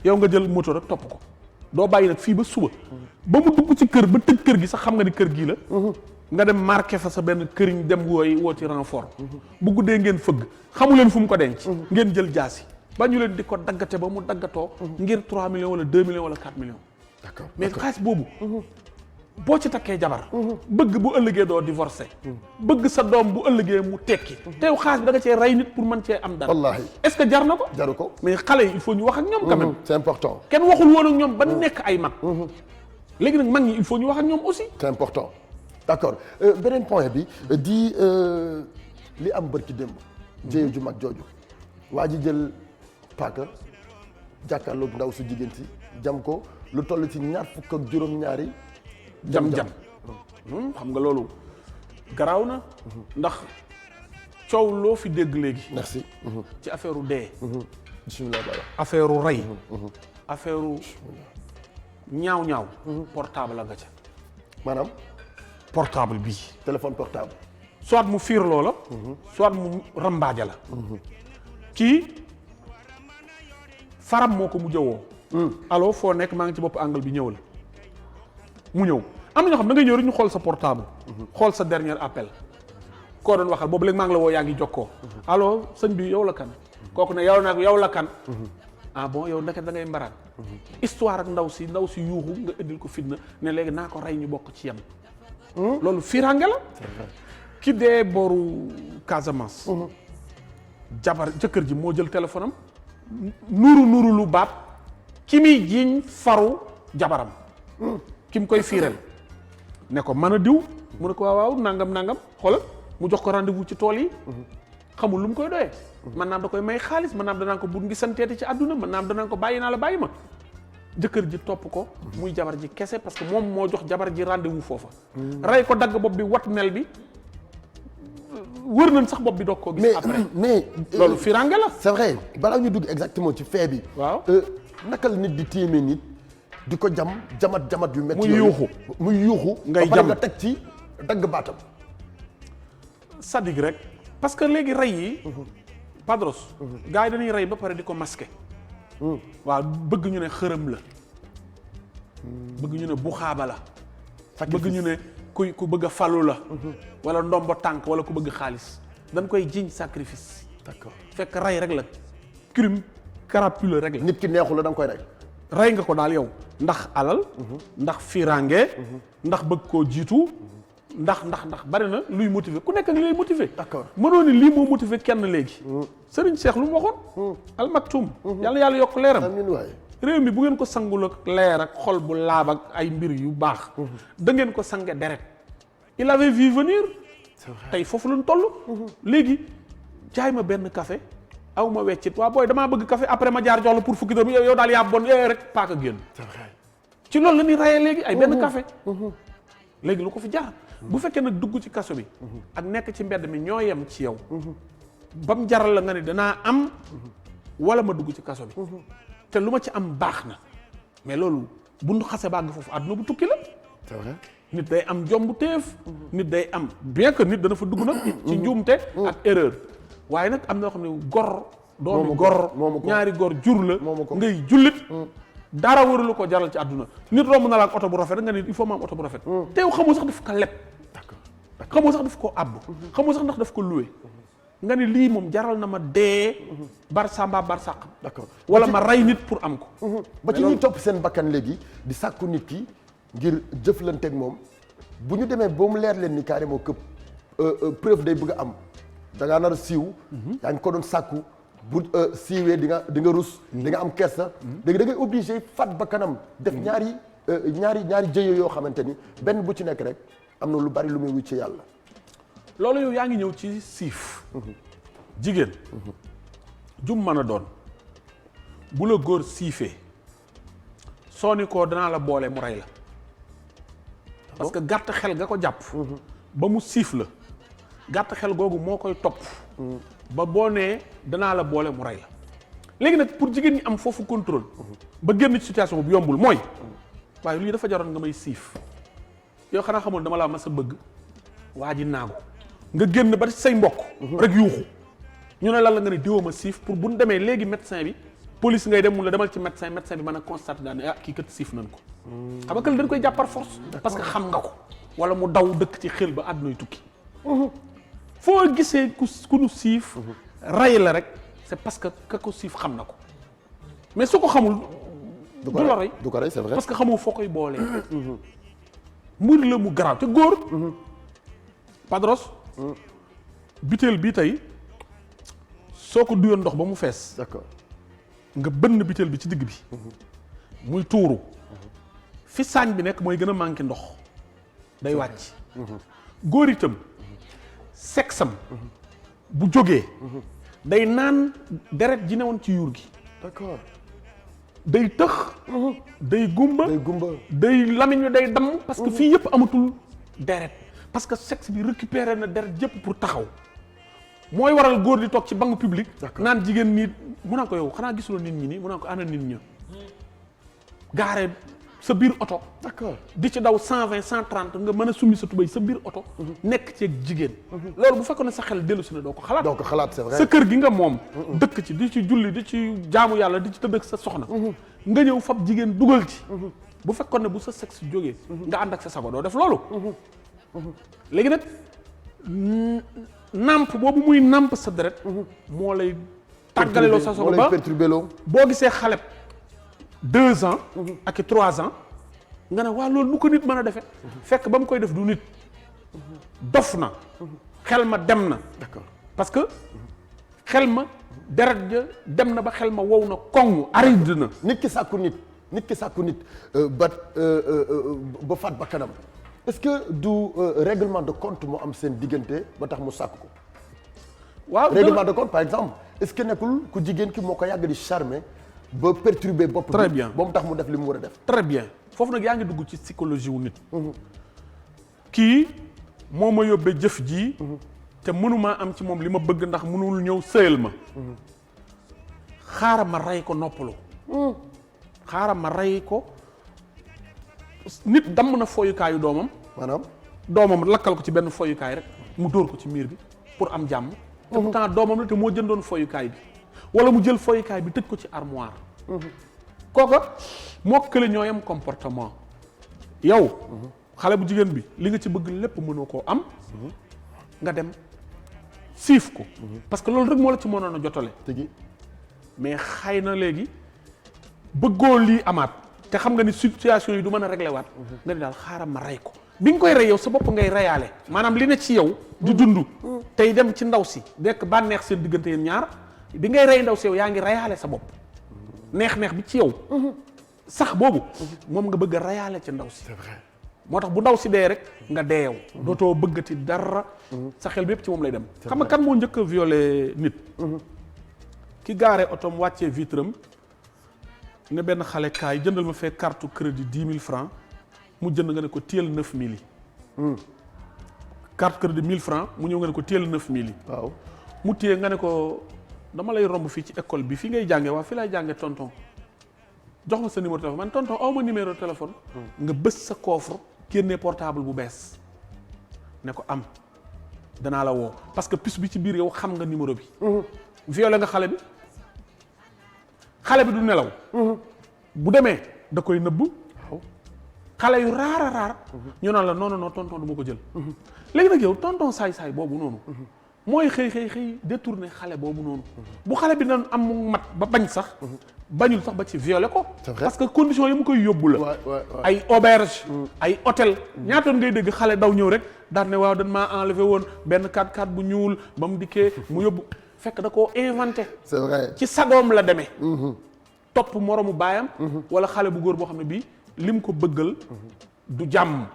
yow nga jël moto rek topp ko doo bàyyi nag fii ba suba ba mu dugg ci kër ba tëj kër gi sax xam nga ni kër gii la nga dem marqué fa sa benn këriñ dem woo ci renfort bu guddee ngeen fëgg xamu leen fu mu ko denc ngeen jël jaasi ba ñu leen di ko daggate ba mu daggatoo ngir 3 millions wala 2 millions wala 4 millions d'accord mais xaalis boobu boo ci takkee jabar bëgg bu ëllëgee doo divorcé bëgg sa doom bu ëllëgee mu tekki teew xaalis bi da nga cee rey nit pour mën cee am dara wallaahi est-ce que jar na ko jaru ko mais xale yi il faut ñu wax ak ñoom quand même c'est important kenn waxul woon ak ñoom ba nekk ay mag léegi nag mag ñi il faut ñu wax ak ñoom aussi c'est important d'accord beneen point bi di li am bërki démb jéye ju mag jooju waa ji jël paaka jàkkaarloog ndaw su jigéen si jam ko lu toll ci 20 ak juróom-ñaari jam xam nga loolu garaaw na ndax coow loo fi dégg léegi merci ci affaire u dee bismillah affaire u rey affaire u ñaaw portable la nga ca maanaam portable bii téléphone portable soit mu fiir loola soit mu rambaaja la kii faram moo ko mujj a woo allo foo nekk maa ngi ci bopp angle bi ñëwal mu ñëw am na ñoo xam da nga ñëw rek ñu xool sa portable xool sa dernier appel koo doon waxal boobu léegi maa ngi la woo yaa ngi jokkoo allo sëñ bi yow la kan kooku ne yow nag yow la kan ah bon yow ndeke da ngay mbaraan histoire ak ndaw si yuuxu nga indil ko fitna ne léegi naa ko rey ñu bokk ci yem loolu firange la ki dee booru Casamance jëkkër ji moo jël téléphone am nuru lu baat ki muy jiiñ faru jabaram ki mu koy fiireel ne ko mën a diw mu ne ko waaw nangam xoolal mu jox ko rendez-vous ci tool yi xamul lu mu koy doyee. man naam da koy may xaalis man naam danaan ko bu ngi santeeti ci àdduna man naam danaan ko bàyyi naa la bàyyi ma. jëkkër ji topp ko. muy jabar ji kese parce que moom moo jox jabar ji rendez-vous foofa. rey ko dagg bopp bi wat nel bi. wër nañ sax bopp bi doog koo gis. après mais loolu firange la. c'est vrai balaa ñu dugg exactement ci fee bi. waaw naka la nit di tiimee nit di ko jamat yu métti. muy yuuxu ngay jam nga teg ci dagg baatam. sadik rek parce que léegi rey yi. Padros. gars yi dañuy rey ba pare di ko masquer. waaw bëgg ñu ne xërëm la. bëgg ñu ne buxaaba la. bëgg ñu ne ku bëgg a falu la. wala ndombo tànk wala ku bëgg xaalis. dañ koy jiñ sacrifice. d'accord fekk rey rek la. crime crapuleux rek la. nit ki neexul la da nga koy rey. rey nga ko daal yow ndax alal. ndax firange. ndax bëgg koo jiitu. ndax bari na luy motiver ku nekk ak lay motiver. d'accord mënoo ni lii moo motiver kenn léegi. Serigne Cheikh lu mu waxoon. Al Maktoum. yàlla yokk leeram. amiin waay. réew mi bu ngeen ko sangul ak leer ak xol bu laab ak ay mbir yu baax. da ngeen ko sange deret. il avait vu venir. tey foofu lañ toll. léegi jaay ma benn café aw ma weccit waa booy damaa bëgg café après ma jaar jox la pour fukki dërëm yow daal yaa bon rek paaka génn. c'est vrai. ci loolu la ñuy rayee léegi ay benn café. léegi lu ko fi jar. bu fekkee nag dugg ci kaso bi. ak nekk ci mbedd mi ñoo yem ci yow. ba mu jaral la nga ne danaa am. wala ma dugg ci kaso bi. te lu ma ci am baax na. mais loolu bu ñu xasee bàgg foofu àdduna bu tukki la. c'est vrai. nit day am jombu teef. nit day am bien que nit dana fa dugg nag. ci njuumte ak erreur. waaye nag am na yoo xam ne gor. doomi gor ñaari gor jur la. ngay jullit. dara warulu ko jaral ci àdduna nit romb na la ak oto bu rafet nga ne il faut ma am oto bu rafet. te yow xamoo sax daf ko leb. xamoo sax daf ko àbb. xamoo sax ndax daf ko loué. nga ne lii moom jaral na ma dee. bar samba bar sàq. d'accord wala ma rey nit pour am ko. ba ci ñuy topp seen bakkan léegi di sàkku nit ki ngir jëflanteeg moom bu ñu demee ba mu leer leen ni carrément que preuve day bëgg a am da ngaa nar a siiw. yaa ngi ko doon sàkku. bu siiwee di nga rus. di nga am kersa. léegi da ngay obligé fat ba kanam def ñaari jëye yoo xamante ni benn bu ci nekk rek am na lu bari lu muy wucc yàlla. loolu yow yaa ngi ñëw ci siif. jigéen. jum mën a doon bu la góor siifee soo ni ko danaa la boole mu rey la. parce que gàtt xel nga ko jàpp. ba mu siif la gàtt xel googu moo koy topp. ba boo nee danaa la boole mu rey la léegi nag pour jigéen ñi am foofu contrôle ba génn ci situation bu yombul mooy waaye lii dafa jaroon nga may siif yow xanaa xamul dama laa mas a bëgg waa ji naagu nga génn ba say mbokk rek yuuxu ñu ne lan la nga ne diwoo ma siif pour bu ñu demee léegi médecin bi police ngay dem mun la demal ci médecin bi mën a constater daal ne ah kii kat siif nañ ko xam nga kël dañ koy jàpp par force parce que xam nga ko wala mu daw dëkk ci xel ba àddunay tukki foo gisee ku nu siif ray la rek c'est parce que ka ko siif xam na ko mais su ko xamul du la rey du ko rey c'est vrai parce que xamoo foo koy boolee mbir la mu garaaw te góor Padros butéel bii tey soo ko duyoon ndox ba mu fees d'accord nga bënn butéel bi ci digg bi muy tuuru fi saañ bi nekk mooy gën a manqué ndox day wàcc góor itam sexam bu jógee day naan deret ji newoon ci yuur gi d'accord day tëx day gumba day lamiñ wi day damm parce que fii yëpp amatul deret parce que sexe bi récupéré na deret yëpp pour taxaw mooy waral góor di toog ci banc public naan jigéen nii mu naan ko yow xanaa gisuloo nit ñi nii mu naan ko ana nit ña gaare sa biir oto d'accord di ci daw 120 130 nga mën a summi sa tubéy sa biir oto nekk ci jigéen loolu bu fekkoon ne sa xel dellu si ne doo ko xalaat c'est vrai sa kër gi nga moom dëkk ci di ci julli di ci jaamu yàlla di ci tëdd ak sa soxna nga ñëw fab jigéen dugal ci bu fekkoon ne bu sa sexe jógee nga ànd ak sa sago doo def loolu léegi nag namp boobu muy namp sa deret moo lay tàggaleloo sa sago ba boo gisee xale 2 ans ak 3 ans nga ne waa loolu nu ko nit mën a defe fekk ba mu koy def du nit dof na xel ma dem na d'accord parce que xel ma deret ja dem na ba xel ma wow na koŋ aride na nit ki sàkku nit ba faat ba kanam est-ce que du règlement de compte moo am seen diggante ba tax mu sàkk ko waaw règlement de compte par exemple est-ce que nekkul ku jigéen ki moo ko yàgg di charmer ba perturber bopp très bien ba mu tax mu def li mu war a def. très bien foofu nag yaa ngi dugg ci psychologie wu nit. kii moo ma yóbbee jëf ji. te mënumaa am ci moom li ma bëgg ndax mënul ñëw sëyal ma. xaaral ma rey ko noppalu. xaaral ma rey ko nit damm na fooyukaayu doomam. maanaam. doomam lakkal ko ci benn fooyukaay rek mu dóor ko ci miir bi pour am jàmm. te pourtant doomam la te moo jëndoon fooyukaay bi. wala mu jël fooyukaay bi tëj ko ci armoire. kooka moo kële ñoo yam comportement. yow. xale bu jigéen bi li nga ci bëgg lépp mënoo koo am. nga dem siif ko. parce que loolu rek moo la ci mënoon a jotale. mais xëy na léegi bëggoo lii amaat te xam nga ni situation yi du mën a réglé waat. nga ni daal xaaral ma rey ko. bi nga koy rey yow sa bopp ngay reyaale. maanaam li ne ci yow. di dund. tey dem ci ndaw si. nekk bànneex seen diggante yéen ñaar bi ngay rey ndaw si yow yaa ngi reyaale sa bopp. neex-neex bi ci yow. sax boobu. moom nga bëgg a reyaale ci ndaw si. c'est vrai. moo tax bu ndaw si dee rek nga deew. dootoo bëggati dara. sa xel bi yëpp ci moom lay dem. xam nga kan moo njëkk a violé nit. ki gaaree otom wàccee vitram ne benn xale kaay jëndal ma fee carte crédit 10 000 francs mu jënd nga ne ko téel 9000 yi. carte crédit 1000 francs mu ñëw nga ne ko téel 9000 yi. waaw mu téye nga ne ko dama lay romb fii ci école bi fii ngay jàngee waa fii lay jàngee tonton jox ma sa numéro téléphone man tonton aw ma numéro téléphone. nga bës sa coffre génnee portable bu bees ne ko am danaa la woo parce que puce bi ci biir yow xam nga numéro bi. violé nga xale bi du nelaw. bu demee da koy nëbb. xale yu raar. ñu naan la non tonton du ma ko jël. léegi nag yow tonton saay-saay boobu noonu. mooy xëy détourné xale boobu noonu. bu xale bi doon am mu mat ba bañ sax. bañul sax ba ci violé ko. parce que condition yi mu koy yóbbu la. ay auberge. ay hôtel. ñaatoon ngay dégg xale daw ñëw rek daan ne waaw dañ maa enlevé woon benn 4x4 bu ñuul ba mu dikkee mu yóbbu. fekk da koo inventé. c'est vrai ci sagoom la demee. topp moromu baayam. wala xale bu góor boo xam ne bii lim ko bëggal. du jàmm.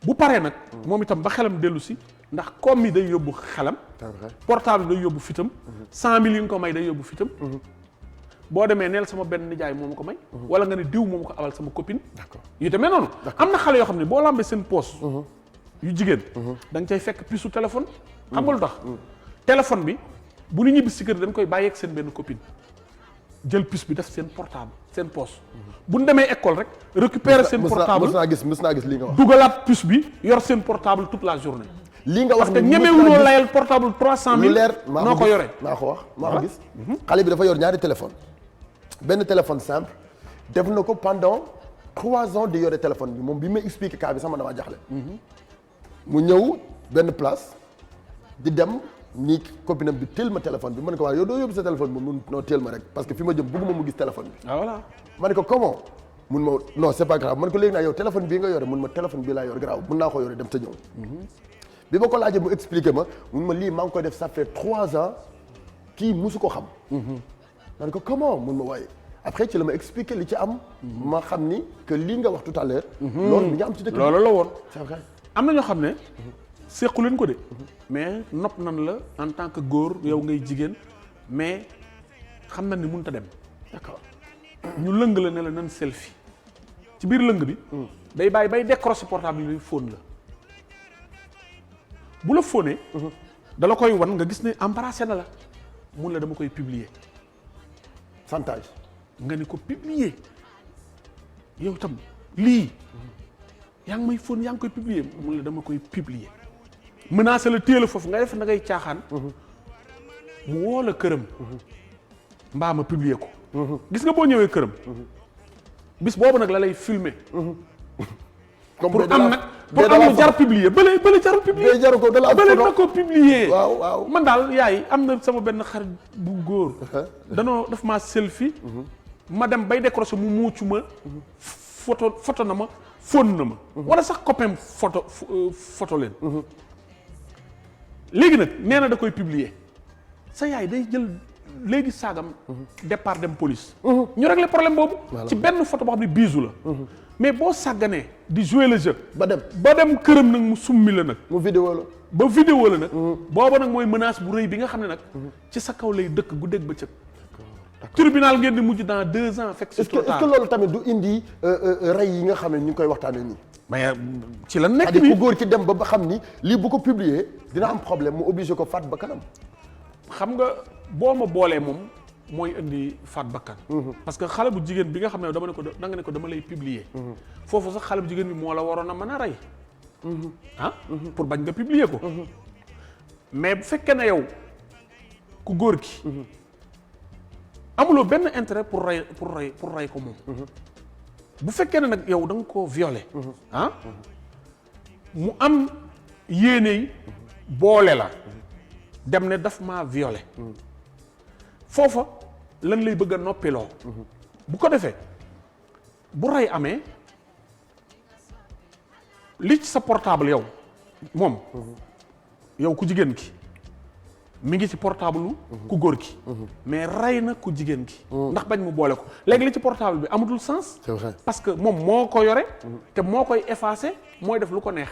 bu paree nag. moom itam ba xelam dellu si ndax koom mi day yóbbu xelam. c'est vrai portable day yóbbu fitam. 100000 yi nga ko may day yóbbu fitam. boo demee neel sama benn nijaay moo ma ko may. wala nga ne diw moo ma ko abal sama copine. d'accord yu demee noonu. am na xale yoo xam ne boo lambee seen poos. yu jigéen. da nga cay fekk puce su téléphone. xam nga lu tax. téléphone bi. bu ñu ñibbi si kër dañ koy bàyyeeg seen benn copine jël puce bi def seen portable seen poche bu ñu demee école rek récupérer seen portable mës naa gis li nga wax. dugalaat puce bi yor seen portable toute la journée. li nga wax parce que ñemewuloo layal portable 300000. lu leer noo ko yore maa ko wax maa ko gis. xale bi dafa yor ñaari téléphone benn téléphone simple def na ko pendant 3 ans di yore téléphone bi moom bi may expliqué cas bi sama damaa jaxle. mu ñëw benn place di dem. nii copine bi teel ma téléphone bi ma ne ko waaye yow doo yóbbu sa téléphone bi mun noo teel ma rek parce que fi ma jëm bëgguma mu gis téléphone bi. ah voilà. ma ne ko comment mun ma non c'est pas grave ma ne ko léegi naa yow téléphone bii nga yore mun ma téléphone bii laa yor grave mun naa ko yore dem te ñëw. bi ma ko laajee mu expliqué ma mun ma lii maa ngi koy def ça fait 3 ans kii musu ko xam. ma ne ko comment mun ma waaye après ci la ma expliqué li ci am. ma xam ni que lii nga wax tout à l'heure loolu mi nga am ci dëkk bi loolu la woon. c'est vrai am na ñoo xam ne. sequ leen ko de. mais nopp nan la en tant que góor yow ngay jigéen mais xam na ni mënut a dem. d'accord ñu lëng la ne la nan selfie ci biir lëng bi. day bàyyi bay décrocher portable bi fóon la bu la fóonee. dala koy wan nga gis ne embarrassé na la mun la dama koy publier. chantage. nga ni ko publier yow tam lii yaa ngi may fóon yaa ngi koy publier mun la dama koy publier. menacé la téye la foofu nga def na ngay caaxaan. mu woo la këram. mbaa ma publier ko. gis nga boo ñëwee këram. bis boobu nag la lay filmer. pour am nag pour am lu jar publier bële jarul publier. jaru ko bële na ko publier. waaw man daal yaay am na sama benn xarit bu góor. daf maa selfie. ma dem bay décrocher mu muucu ma. photo na ma fóon na ma. wala sax copain photo leen. léegi nag nee na da koy publier sa yaay day jël léegi saagam départ dem police ñu régler problème boobu ci benn photo boo xam ne biisu la mais boo sàgganee di jouer le jeu ba dem këram nag mu summi la nag mu vidéo la ba vidéo la nag booba nag mooy menace bu rëy bi nga xam ne nag ci sa kaw lay dëkk guddeeg bëccëg tribunal ngeen di mujj dans 2 ans fekk c'est trop tard. est-ce que loolu tamit du indi rey yi nga xam ne ñu ngi koy waxtaanee nii mais ci la nekk nii ku góor ki dem ba xam ni lii bu ko publier dina am problème mu obligé ko faat ba kanam xam nga boo ma boolee moom mooy indi faat bakkan parce que xale bu jigéen bi nga xam ne danga ne ko dama lay publier foofu sax xale bu jigéen bi moo la waroon a mën a rey pour bañ nga publier ko mais bu fekkee ne yow ku góor ki amuloo benn intérêt pour rey ko moom bu fekkee ne nag yow da nga koo violer mu am yéene boole la dem ne daf maa violer foofa lan lay bëgg a noppiloo bu ko defee bu rey amee li ci sa portable yow moom yow ku jigéen ki mi ngi ci portable ku góor ki mais rey na ku jigéen ki ndax bañ mu boole ko léegi li ci portable bi amatul sens c'est vrai parce que moom moo ko yore te moo koy effacer mooy def lu ko neex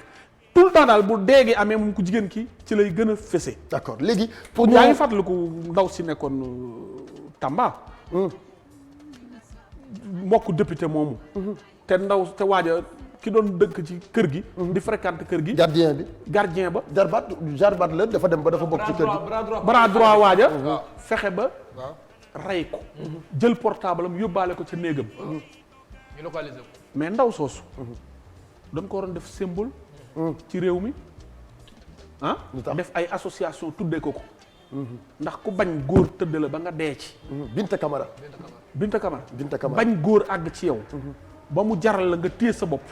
tout le temps daal bu déegi amee moom ku jigéen ki ci lay gën a fese d'accord léegi pour yaa ngi fàttaliku ndaw si nekkoon Tamba mbokk député moomu te waaja ki doon dëkk ci kër gi di fréquenter kër gi gardien ba jarbaat la dafa dem ba dafa bokk ci kër gi bras droit waaja fexe ba rey ko jël portable am yóbbaale ko ca néegam ñu localiser ko mais ndaw soosu dañ ko waroon def symbole ci réew mi def ay association tuddee ko ndax ku bañ góor tëdd la ba nga dee ci Binta Camara bañ góor àgg ci yow ba mu jaral la nga téye sa bopp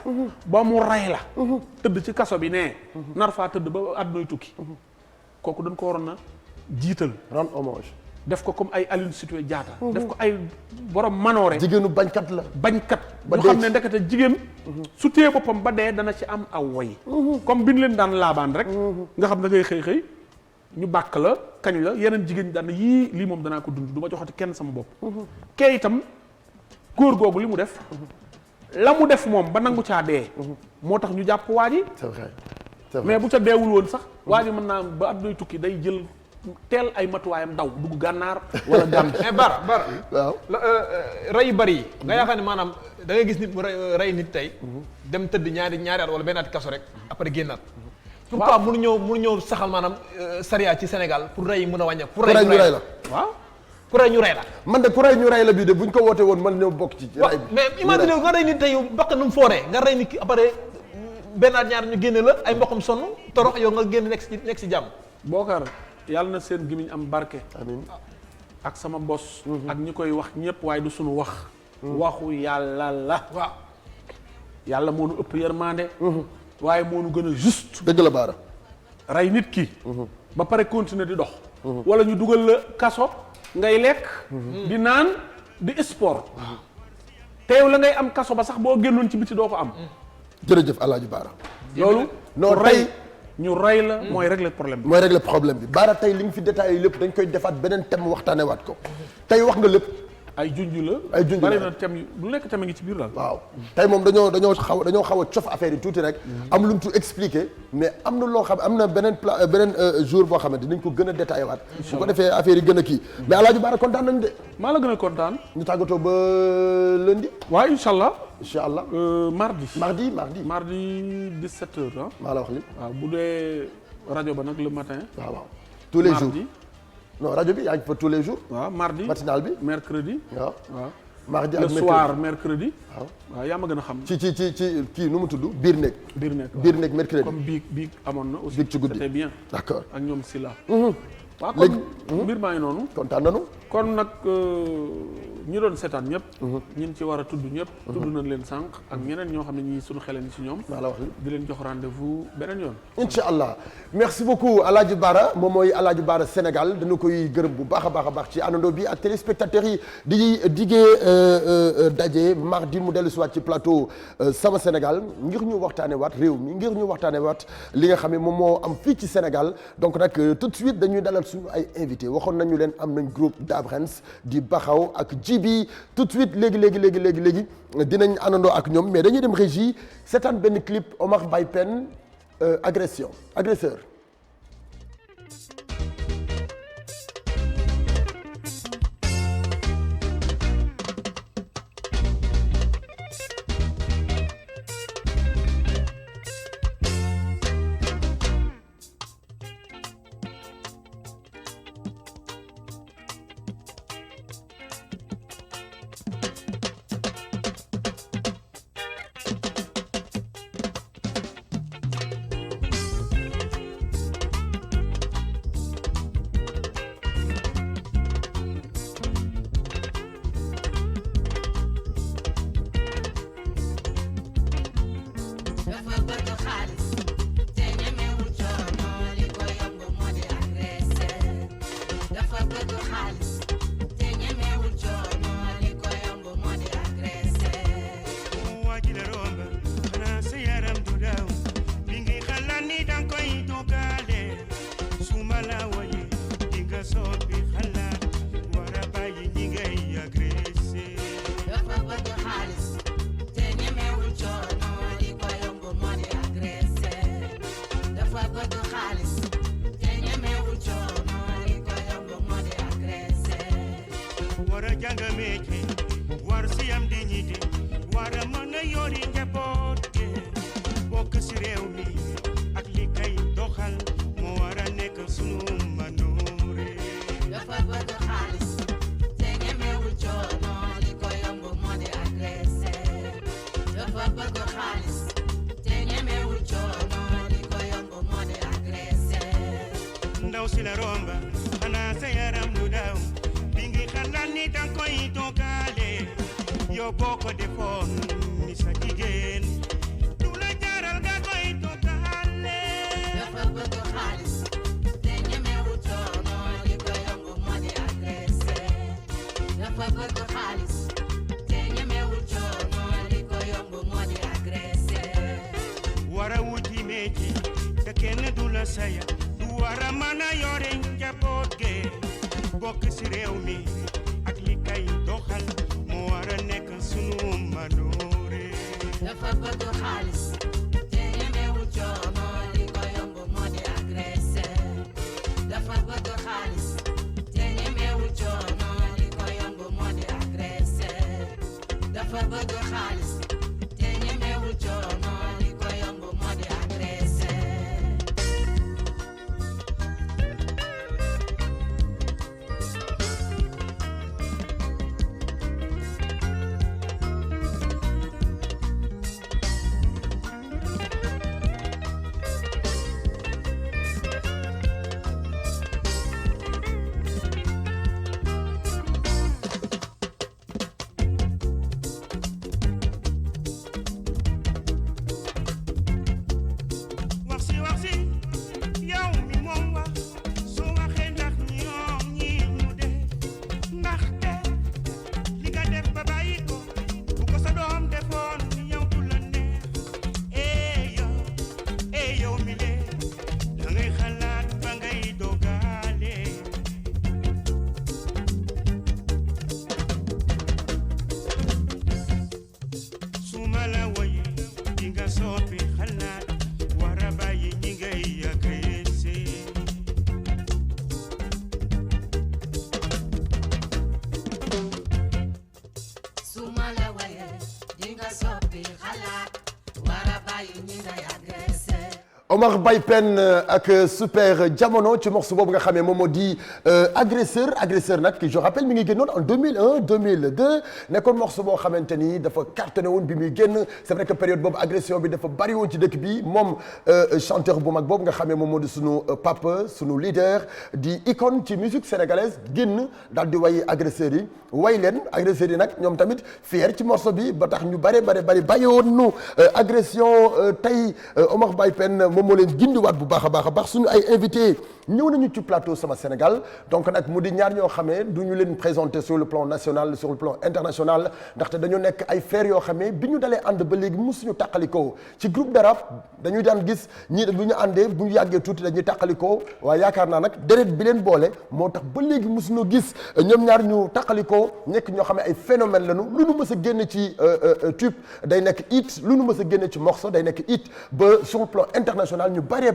ba mu rey la tëdd ci kaso bi nee nar faa tëdd ba àddunay tukki kooku dañ ko waroon a jiital rendre hommage def ko comme ay Aline Sitoé Diatta def ko ay borom manoore jigéenu bañkat ñu xam ne ndekete jigéen su téye boppam ba dee dana ci am aw woy comme bi ñu leen daan laabaan rek nga xam ne ngay xëy ñu bàkk la kañ la yeneen jigéen ñi daan yii lii moom danaa ko dund du ma joxati kenn sama bopp kee itam góor googu li mu def la mu def moom ba nangu caa dee moo tax ñu jàpp waa ji c'est vrai mais bu ca deewul woon sax waa ji mën naa ba at doy tukki day jël teel ay matuwaayam daw dugg gànnaar wala gàmm mais bara waaw rey yu bari yi nga yaakaar ne maanaam da ngay gis nit mu rey nit tey dem tëdd ñaari at wala benn at kaso rek après génnaat pourquoi mënu ñëw saxal maanaam sariya ci Sénégal pour rey yi mën a wàññeeku pour rey ñu rey la waaw ku rey ñu rey la man de ku rey ñu rey la bii de buñ ko woote woon man ñëw bokk ci rey bi mais imagine nga rey nit tey yow bakk nu mu fooree nga rey nit ki après benn at ñaar ñu génne la ay mboqam sonn torox yow nga génn nekk si jàmm Bokar yàlla na seen gémmiñ am barke amiin ak sama bos ak ñi koy wax ñëpp waaye du suñu wax waxu yàlla la waaw yàlla moo nu ëpp yërmande waaye moo nu gën a juste dëgg la baara rey nit ki ba pare continuer di dox wala ñu dugal la kaso ngay lekk di naan di sport te yow la ngay am kaso ba sax boo génnoon ci biti doo ko am jërëjëf Alaaji Baara loolu non tey ñu rey la mooy régler problème bi mooy régler problème bi Baara tey li nga fi détaillé lépp dañ koy defaat beneen thème waxtaanewaat ko tey wax nga lépp ay junj la bari na thème lu nekk thème ngi ci biir daal waaw tey moom dañoo xaw a cof affaire yi tuuti rek am lu mu tu expliqué mais am na loo xam am na beneen jour boo xamante dinañ ko gën a détaillé waat bu ko defee affaire yi gën a kii mais Alaaji Baara kontaan nañu de maa la gën a kontaan ñu tàggatoo ba lundi waaw incha allah mardi 17h maa la wax li waaw bu dee rajo ba nag le matin waaw tous les jours non rajo bi yaa ngi fa tous les jours. waaw mardi matinal bi mercredi. waaw mardi ak mercredi le soir mercredi. waaw yaa ma gën a xam. ci kii nu mu tudd biir nekk. biir nekk mercredi. comme biig amoon na aussi. biig ci guddi c'était bien. d'accord ak ñoom Sila. waaw kon mbir maa ngi noonu. kontaan nañu. kon nag ñi doon seetaan ñëpp. ñin ci war a tudd ñëpp. tudd nañ leen sànq ak ñeneen ñoo xam ne ñii suñu xeleen ci ñoom. di leen jox rendez-vous beneen yoon. incha allah merci beaucoup El Hadj Bara moom mooy El Hadj Bara Sénégal dana koy gërëm bu baax a baax ci àndandoo bi ak téléspectateurs yi di diggee daje mardi mu dellu si waat ci plateau Sama Sénégal ngir ñu waxtaanee waat réew mi ngir ñu waxtaanee waat li nga xam ne moom moo am fii ci Sénégal donc nag tout de suite dañuy dalal suñu ay invités waxoon nañu leen am nañ groupe Dabrens di Baxaw ak Jibi tout de suite léegi dinañ àndandoo ak ñoom mais dañuy dem régie seetaan benn clip Omar Baye Pen agresseur. Omar Baye Pen ak Super Jamono ci morceau boobu nga xamee moom moo di agresseur nag je rappelle mi ngi génnoon en 2001 2002 nekkoon morceau boo xamante ni dafa cartonné woon bi muy génn c'est vrai que période boobu agression bi dafa bari woon ci dëkk bi moom chanteur bu mag boobu nga xamee moom moo di sunu papa sunu leader di icône ci musique sénégalaise génn daal di way agresseurs yi way leen agresseurs yi nag ñoom tamit fier ci morceau bi ba tax ñu bari bàyyi woon nu agression tey Omar Baye Pen moom moo leen gindiwaat bu baax a baax suñu ay invité ñëw nañu ci plateau Sama Sénégal donc nag mu di ñaar ñoo xamee du ñu leen présenter sur le plan national sur le plan international ndaxte dañoo nekk ay frères yoo xamee bi ñu dalee ànd ba léegi musuñu tàqalikoo ci groupe de rap dañuy daan gis ñii bu ñu àndee bu ñu yàggee tuuti dañuy tàqalikoo waaye yaakaar naa nag deret bi leen boole moo tax ba léegi musuñu gis ñoom ñaar ñu tàqalikoo nekk ñoo xamee ay phénomène lañu lu nu mës a génn ci tube day nekk hit lu nu mës a génn ci morceau day nekk hit ba sur le plan international ñu bari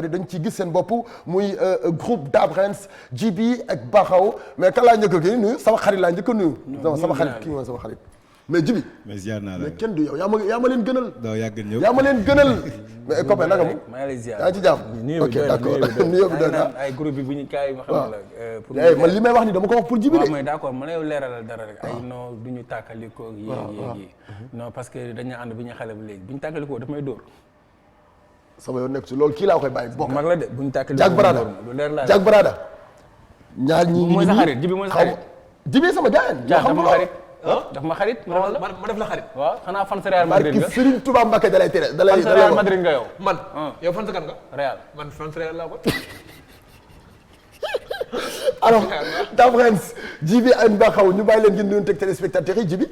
dañ ciy gis seen bopp muy groupe Dabrens Djiby ak Bakhaw mais kan laa njëkk a nuyu sama xarit laa njëkk a nuyu. non sama xarit kii mooy sama xarit. mais Djiby. mais ziar naa la mais kenn du yow yaa ma leen gënal. doo yàgg ñëw yaa ma leen gënal. mais copain naka mu. maa ngi lay ziar yaa ngi ci jàmm. ok d'accord nuyoo bi doy na ay groupe bi bu ñu kaay ma xam la. pour man li may wax ni dama ko wax pour Djiby de. waaw mais d'accord ma lay leeralal dara rek. ay non du ñu tàkkalikoo yéeg non parce que dañu ànd bi ñu xale ba léegi bu ñu tàkkalikoo daf may dóor. sama yoon nekk ci loolu kii laa koy bàyyi bokk. mag la de bu ñu tàkkalikoo Jag Barada lu leer la Jag Barada. ñaar ñi mooy sa xarit Djiby mooy sa xarit. Djiby sama gars yi. dafa ma xarit. dafa ma xarit. ma def la xarit. waaw xanaa fan sa Real Madrid nga. Serigne Touba Mbacké da lay tere da lay. fan sa Real Madrid nga yow. man yow fan sa kan nga. Real man fan sa Real laa ko. alors Dabrens Djiby ak Bakhaw ñu bàyyi leen ngeen nuyu teg téléspectateurs yi Djiby.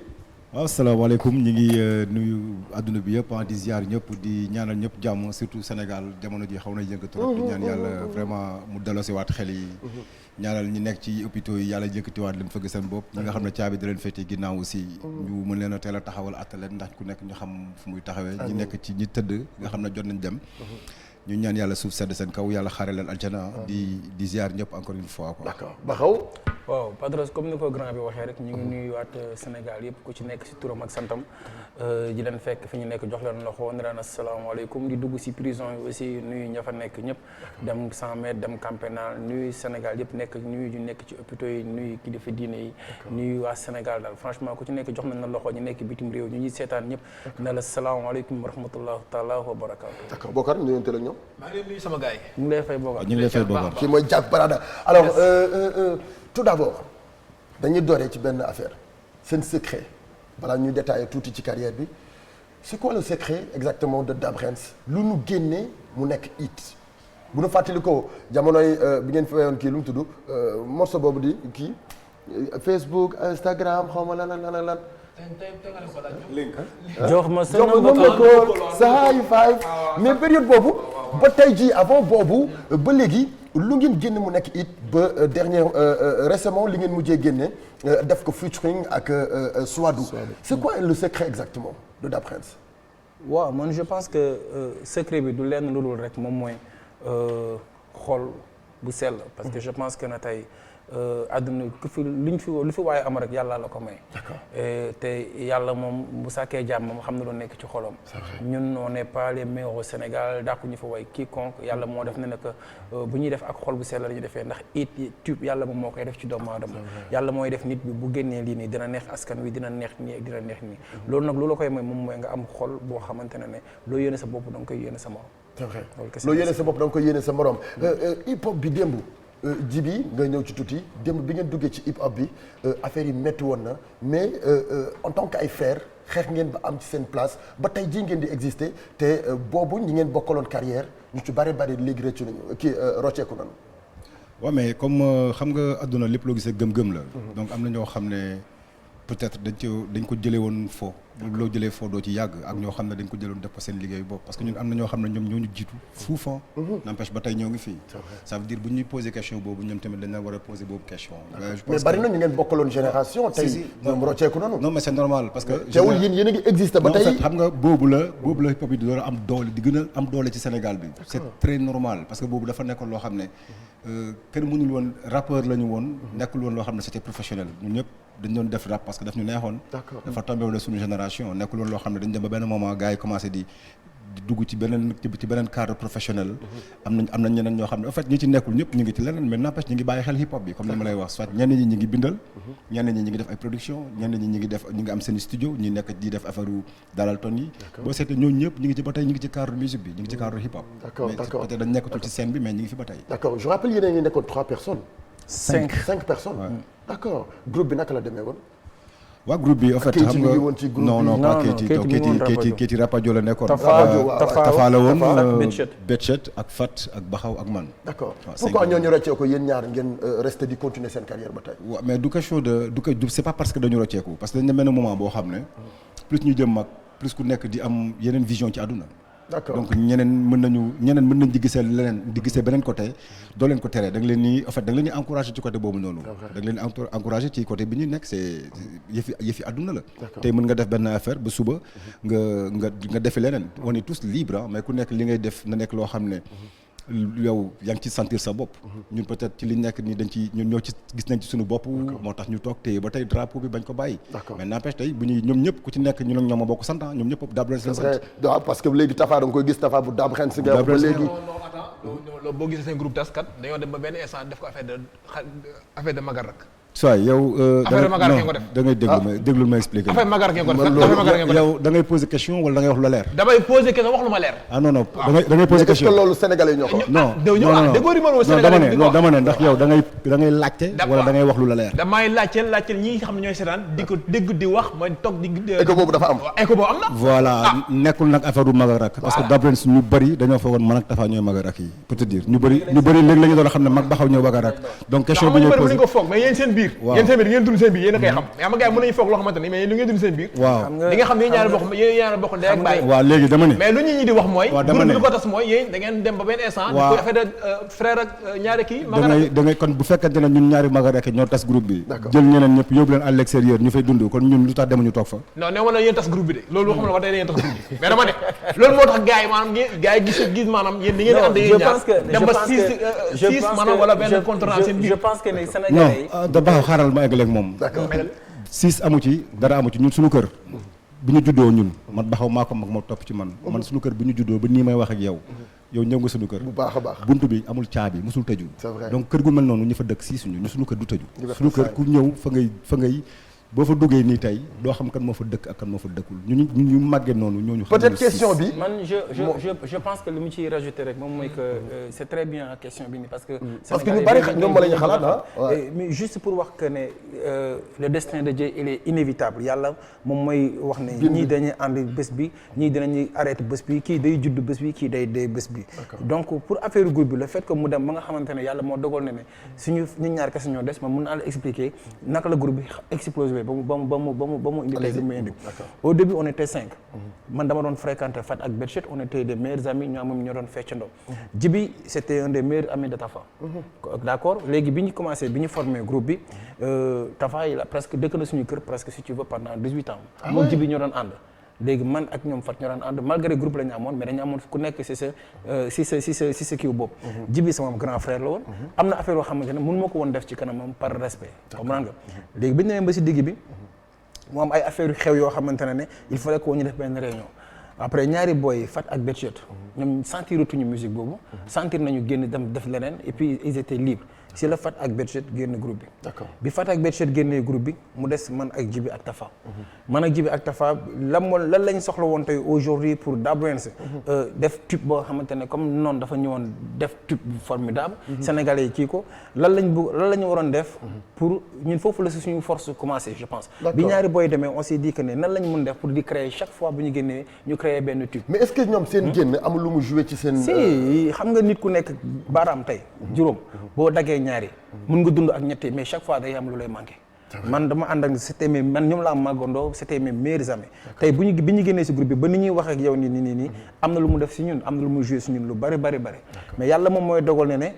waaw salaamaaleykum ñu ngi nuyu adduna bi yëpp di ziar ñëpp di ñaanal ñëpp jàmm surtout Sénégal jamono ji xaw na yëngu trop di ñaan yàlla vraiment mu delloosiwaat xel yi ñaanal ñi nekk ci hôpitaux yi yàlla yëkkatiwaat leen fëgg seen bopp ñi nga xam ne caabi da leen féete ginnaaw aussi ñu mën leen a teel a taxawal attaleen ndax ku nekk ñu xam fu muy taxawee ñi nekk ci ñi tëdd nga xam ne jot nañ dem ñu ñaan yàlla suuf sedd seen kaw yàlla xaare leen aljana di ziar ñëpp encore une fois quoi. D'accord Bakhaw. waaw Padros comme ni ko grand bi waxee rek ñu ngi nuyuwaat Sénégal yëpp ku ci nekk si turam ak santam di leen fekk fi ñu nekk jox leen loxo ne leen asalaamaaleykum di dugg si prison yi aussi nuyu ña fa nekk ñëpp dem 100 mètres dem camp pénal nuyu Sénégal yëpp nekk nuyu ñu nekk ci hôpitaux yi nuyu kilifa diine yi nuyu waa Sénégal daal franchement ku ci nekk jox nañ la loxo ñu nekk bitim réew ñu ñuy seetaan ñëpp ne la asalaamaaleykum wa rahmatullah taala wa barakaatu. D'accord Bokar nuyonte la ñoom. maa ngi leen nuyu sama gars yi. ñu ngi lay fay Bokar. ñu ngi lay fay Bokar. kii mooy Jag Barada alors tout d'abord dañuy dooree ci benn affaire seen secret balaa ñuy détailler tuuti ci carrière bi c'est quoi le secret exactement de Dabrens lu nu génnee mu nekk hit bu nu fàttali ko jamonoy bi ngeen fi wayoon kii lu mu tudd morceau boobu di kii Facebook Instagram xaw ma lan. jox ma sa saa yu faay mais période boobu ba tey jii avant boobu ba léegi lu ngeen génn mu nekk it ba dernier récemment li ngeen mujjee génne def ko featuring ak Souadou c'est quoi le secret exactement de Dabrens. waaw man je pense que secret bi du lenn lu dul rek moom mooy xol bu sell parce que je pense que na tey àdduna lu fi waaye am rek yàlla la ko may. te yàlla moom bu sàkkee jàmm moom xam na lu nekk ci xolam. ñun on n'est pas les meilleurs au Sénégal dàqu ñu fa way quiconque yàlla moo def ne ne que bu ñuy def ak xol bu sell la ñuy defee ndax it tube yàlla moom moo koy def ci doomu aadama. yàlla mooy def nit bi bu génnee lii nii dina neex askan wi dina neex nii ak dina neex nii. loolu nag lu la koy may moom mooy nga am xol boo xamante ne ne loo yéene sa bopp da nga koy yéene sa morom. c'est vrai loo yéene sa bopp da nga koy yéene sa morom hip hop bi démb. Djiby nga ñëw ci tuuti démb bi ngeen duggee ci hip hop bi affaire yi métti woon na mais en tant que ay frères xeex ngeen ba am ci seen place ba tey jii ngeen di exister te boobu ñi ngeen bokkaloon carrière ñu ci bari léegi rëccu nañu kii rocceeku nañu. waaw mais comme xam nga àdduna lépp loo gisee gëm-gëm la. donc am na ñoo xam ne peut-être dañ ko jëlee woon foo loo jëlee foo doo ci yàgg ak ñoo xam ne dañ ko jëloon def ko seen liggéey bopp parce que ñun am na ñoo xam ne ñoom ñoo ñu jiitu fuufan n'empêche ba tey ñoo ngi fii ça veut dire bu ñuy poser question boobu ñoom tamit dañ la war a poser boobu question mais bari na ñu ngeen bokkaloon génération tey ñoom rocceeku nañu non mais c'est normal parce que teewul yéen a ngi existé ba tey en fait xam nga boobu la hip hop yi di doon am doole di gën a am doole ci Sénégal bi c'est très normal parce que boobu dafa nekkoon loo xam ne kenn mënul woon rappeur la ñu woon nekkul woon loo xam ne c'était professionnel ñun ñëpp dañ doon def rap parce que daf ñu neexoon dafa tombé woon suñu génération nekkul woon loo xam ne dañ dem ba benn moment gars yi commencé di di dugg ci beneen cadre professionnel. am nañ ñeneen ñoo xam ne en fait ñi ci nekkul ñëpp ñu ngi ci leneen mais n'empêche ñu ngi bàyyi xel hip hop bi comme ni ma lay wax soit ñenn ñi ñu ngi bindal. ñenn ñi ñu ngi def ay production ñenn ñi ñu ngi am seen studio ñi nekk di def affaire dalal ton yi. boo seetee ñooñu ñëpp ñu ngi ci ba tey ñu ngi ci cadre musique bi ñu ngi ci cadre hip hop. d'accord peut-être dañ nekkatul ci scène bi mais ñu ngi fi ba tey. d'accord je rappelle yéen a ngi nekkoon 3 personnes. 5 personnes. Ouais. D'accord groupe bi naka la demee woon. waa groupe bi en fait xam nga non pas Keyti Rapadio la nekkoon. Tafa la woon Betchet ak Fat ak Baxaw ak man. d'accord pourquoi ñooñu roccee ko yéen ñaar ngeen rester di continuer seen carrière ba tey. waaw mais du question de c'est pas parce que dañu rocceeku parce que dañu benn moment boo xam ne plus ñu jëm mag plus ku nekk di am yeneen vision ci àdduna. d'accord donc ñeneen mën nañ di gisee leneen di gisee beneen côté doo leen ko tere da nga leen ni en fait da nga leen di encourager ci côté boobu noonu. da nga leen di encourager ci côté bi ñu nekk c'est yëfi àdduna la. tey mën nga def benn affaire ba suba nga defi leneen on est tous libres mais ku nekk li ngay def na nekk loo xam ne. yow yaa ngi ci sentir sa bopp. ñun peut-être ci li nekk nii ñun ñoo ci gis nañ ci suñu bopp. moo tax ñu toog téye ba tey drapeau bi bañ ko bàyyi. mais n'empêche tey bu ñuy ñoom ñëpp ku ci nekk ñun ak ñoom a bokk sant ñoom ñëpp Dab Rens la sant. waaw parce que léegi Tafa da nga koy gis Tafa bu Dab Rens nga ba léegi. non boo gisee seen groupe taskat dañoo dem ba benn instant def ko affaire de magar rek. soit yow. affaire magar ngeen ko def da ngay déglu ma expliquer. affaire magar ngeen ko def yow da ngay poser question wala da ngay wax lu leer. damay poser question wax lu ma leer. ah non da ngay poser question. est-ce que loolu sénégalais ñoo ko. non dama ne ndax yow da ngay laajte. wala da ngay wax lu la leer. damay laajte ñi nga xam ne ñooy seetaan di ko dégg di wax mooy toog di. écho boobu dafa am. écho boobu am na. voilà nekkul nag affaire du mag ak rak. parce que Dab Rens ñu bëri dañoo foogoon man ak Tafa ñooy mag ak rak yi pour te dire ñu bëri léegi la ñu doon xam ne mag Baxaw ñooy mag ak rak donc question bi ñuy posé waaw yéen seen biir ngeen dund seen biir yéen a koy xam mais am gars yi mën nañu foog loo xamante ni mais yéen lu ngeen dund seen biir waaw li nga xam ne ñaari bokk ndey ak baay waaw léegi dama ne mais lu ñi di wax mooy groupe bi lu ko tas mooy yéen da ngeen dem ba benn instant di ko affaire de frère ak ñaari kii da ngay kon bu fekkente ne ñun ñaari maga rek ñoo tas groupe bi jël ñeneen ñëpp yóbbu leen à l'extérieur ñu fay dund kon ñun lu tax demuñu toog fa non ne woon na yéen tas groupe bi de loolu xam la ko tey yéen tas groupe bi mais dama ne loolu moo tax gars yi maanaam gars yi gis maanaam yéen di ngeen ànd yéen ñaar dem ba 6 maanaam wala benn contrat seen biir je pense que ne Sénégalais non da baax xaaral ma eggaleeg moom 6 amu ci dara amu ci ñun suñu kër bi ñu juddoo ñun man Baxaw maa ko mag moo topp ci man suñu kër bi ñu juddoo ba nii may wax ak yow ñëw nga suñu kër bu baax a baax buntu bi amul caabi musul tëju c'est vrai donc kër gu mel noonu ñu fa dëkk ñu suñu kër du tëju suñu kër ku ñëw fa ngay boo fa duggee nii tey doo xam kan moo fa dëkk ak kan moo fa dëkkul ñu màggee noonu ñooñu peut-être question bi man je pense que li mu ciy rajouter rek moom mooy que c'est très bien question bi nii parce que ñu bari ñoom ma la ñu xalaat mais juste pour wax que ne le destin de Dieu il est inévitable yàlla moom mooy wax ne ñii dañuy ànd bés bi ñii dinañuy arrêté bés bi kii day judd bés bi kii day dee bés bi donc pour affaire groupe bi le fait que mu dem ba nga xamante ne yàlla moo dogal ne suñu ñun ñaar kese ñoo des ma mun naa la expliquer naka la groupe bi explosé ba mu indi tey lu muy indi au début on était 5 man dama doon fréquenter Fat ak Betchet on était des meilleurs amis ñoo moom ñoo doon feccandoo Djibi c'était un des meilleurs amis de Tafa d'accord léegi bi ñu commencé bi ñu formé groupe bi Tafa il a presque dëkk na suñu kër presque si tu veux pendant 18 ans moom Djibi ñoo doon ànd léegi man ak ñoom Fat ñoo doon ànd malgré groupe la ñu amoon mais dañu amoon ku nekk si sa kiw bopp Djibi sama grand frère la woon am na affaire yoo xamante ne mënu ma ko woon def ci kanamam par respect comprendre nga léegi bi ñu demee ba si digg bi mu am ay affaire yu xew yoo xamante ne il fallait que ñu def benn réunion après ñaari boy Fat ak Betchet ñoom sentiratuñu musique boobu sentir nañu génn dem def leneen et puis ils étaient libres si la Fat ak Betchet génn groupe bi d'accord bi Fat ak Betchet génnee groupe bi mu des man ak Djibi ak Tafa man ak Djibi ak Tafa lan lañ soxla woon tey aujourd'hui pour Dab Rens def tube boo xamante ne comme noonu dafa ñëwoon def tube formidable sénégalais yi kii ko lan la ñu waroon def pour ñun foofu la si suñu force commencé je pense bi ñaari boy demee on s'est dit que ne nan la ñu mën def pour di créer chaque fois bu ñu génnee ñu créer benn tube mais est-ce que ñoom seen génn amul lu mu joué ci seen si xam nga nit ku nekk baaraam tey juróom boo daggee ñaari mën nga dund ak ñetti mais chaque fois day am lu lay manqué man dama ànd ak man ñoom laa màggandoo c'était mes meilleurs amis tey bi ñu génnee si groupe bi ba ni ñuy wax ak yow nii am na lu mu def si ñun am na lu mu joué si ñun lu bari mais yàlla moom mooy dogal ne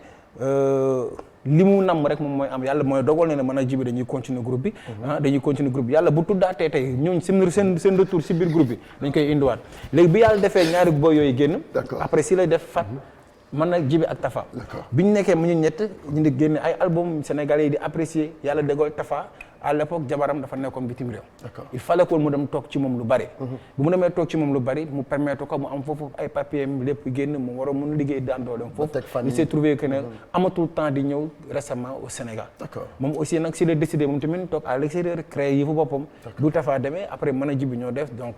li mu namm rek moom mooy am yàlla mooy dogal ne man ak Djibi dañuy continuer groupe bi dañuy continuer groupe bi yàlla bu tuddaatee tey ñooñ seen retour si biir groupe bi dañ koy indiwaat léegi bi yàlla defee ñaari boy yooyu génn après si lay def Fat man nag Djibi ak Tafa bi ñu nekkee mu ñu ñett ñu di génne ay album sénégalais yi di apprécier yàlla déggoo Tafa à l'époque jabaram dafa nekkoon bitim réew. il fallait que mu dem toog ci moom lu bari. bu mu demee toog ci moom lu bari mu permettre ko mu am foofu ay papiers lépp génn mu war a mën liggéey daan dooleem foofu. il s'est trouvé que ne amatul temps di ñëw récemment au Sénégal. moom aussi nag si la décidé moom tamit toog à l'extérieur créé yi fu boppam. du Tafa demee après mën a jibi ñoo def donc.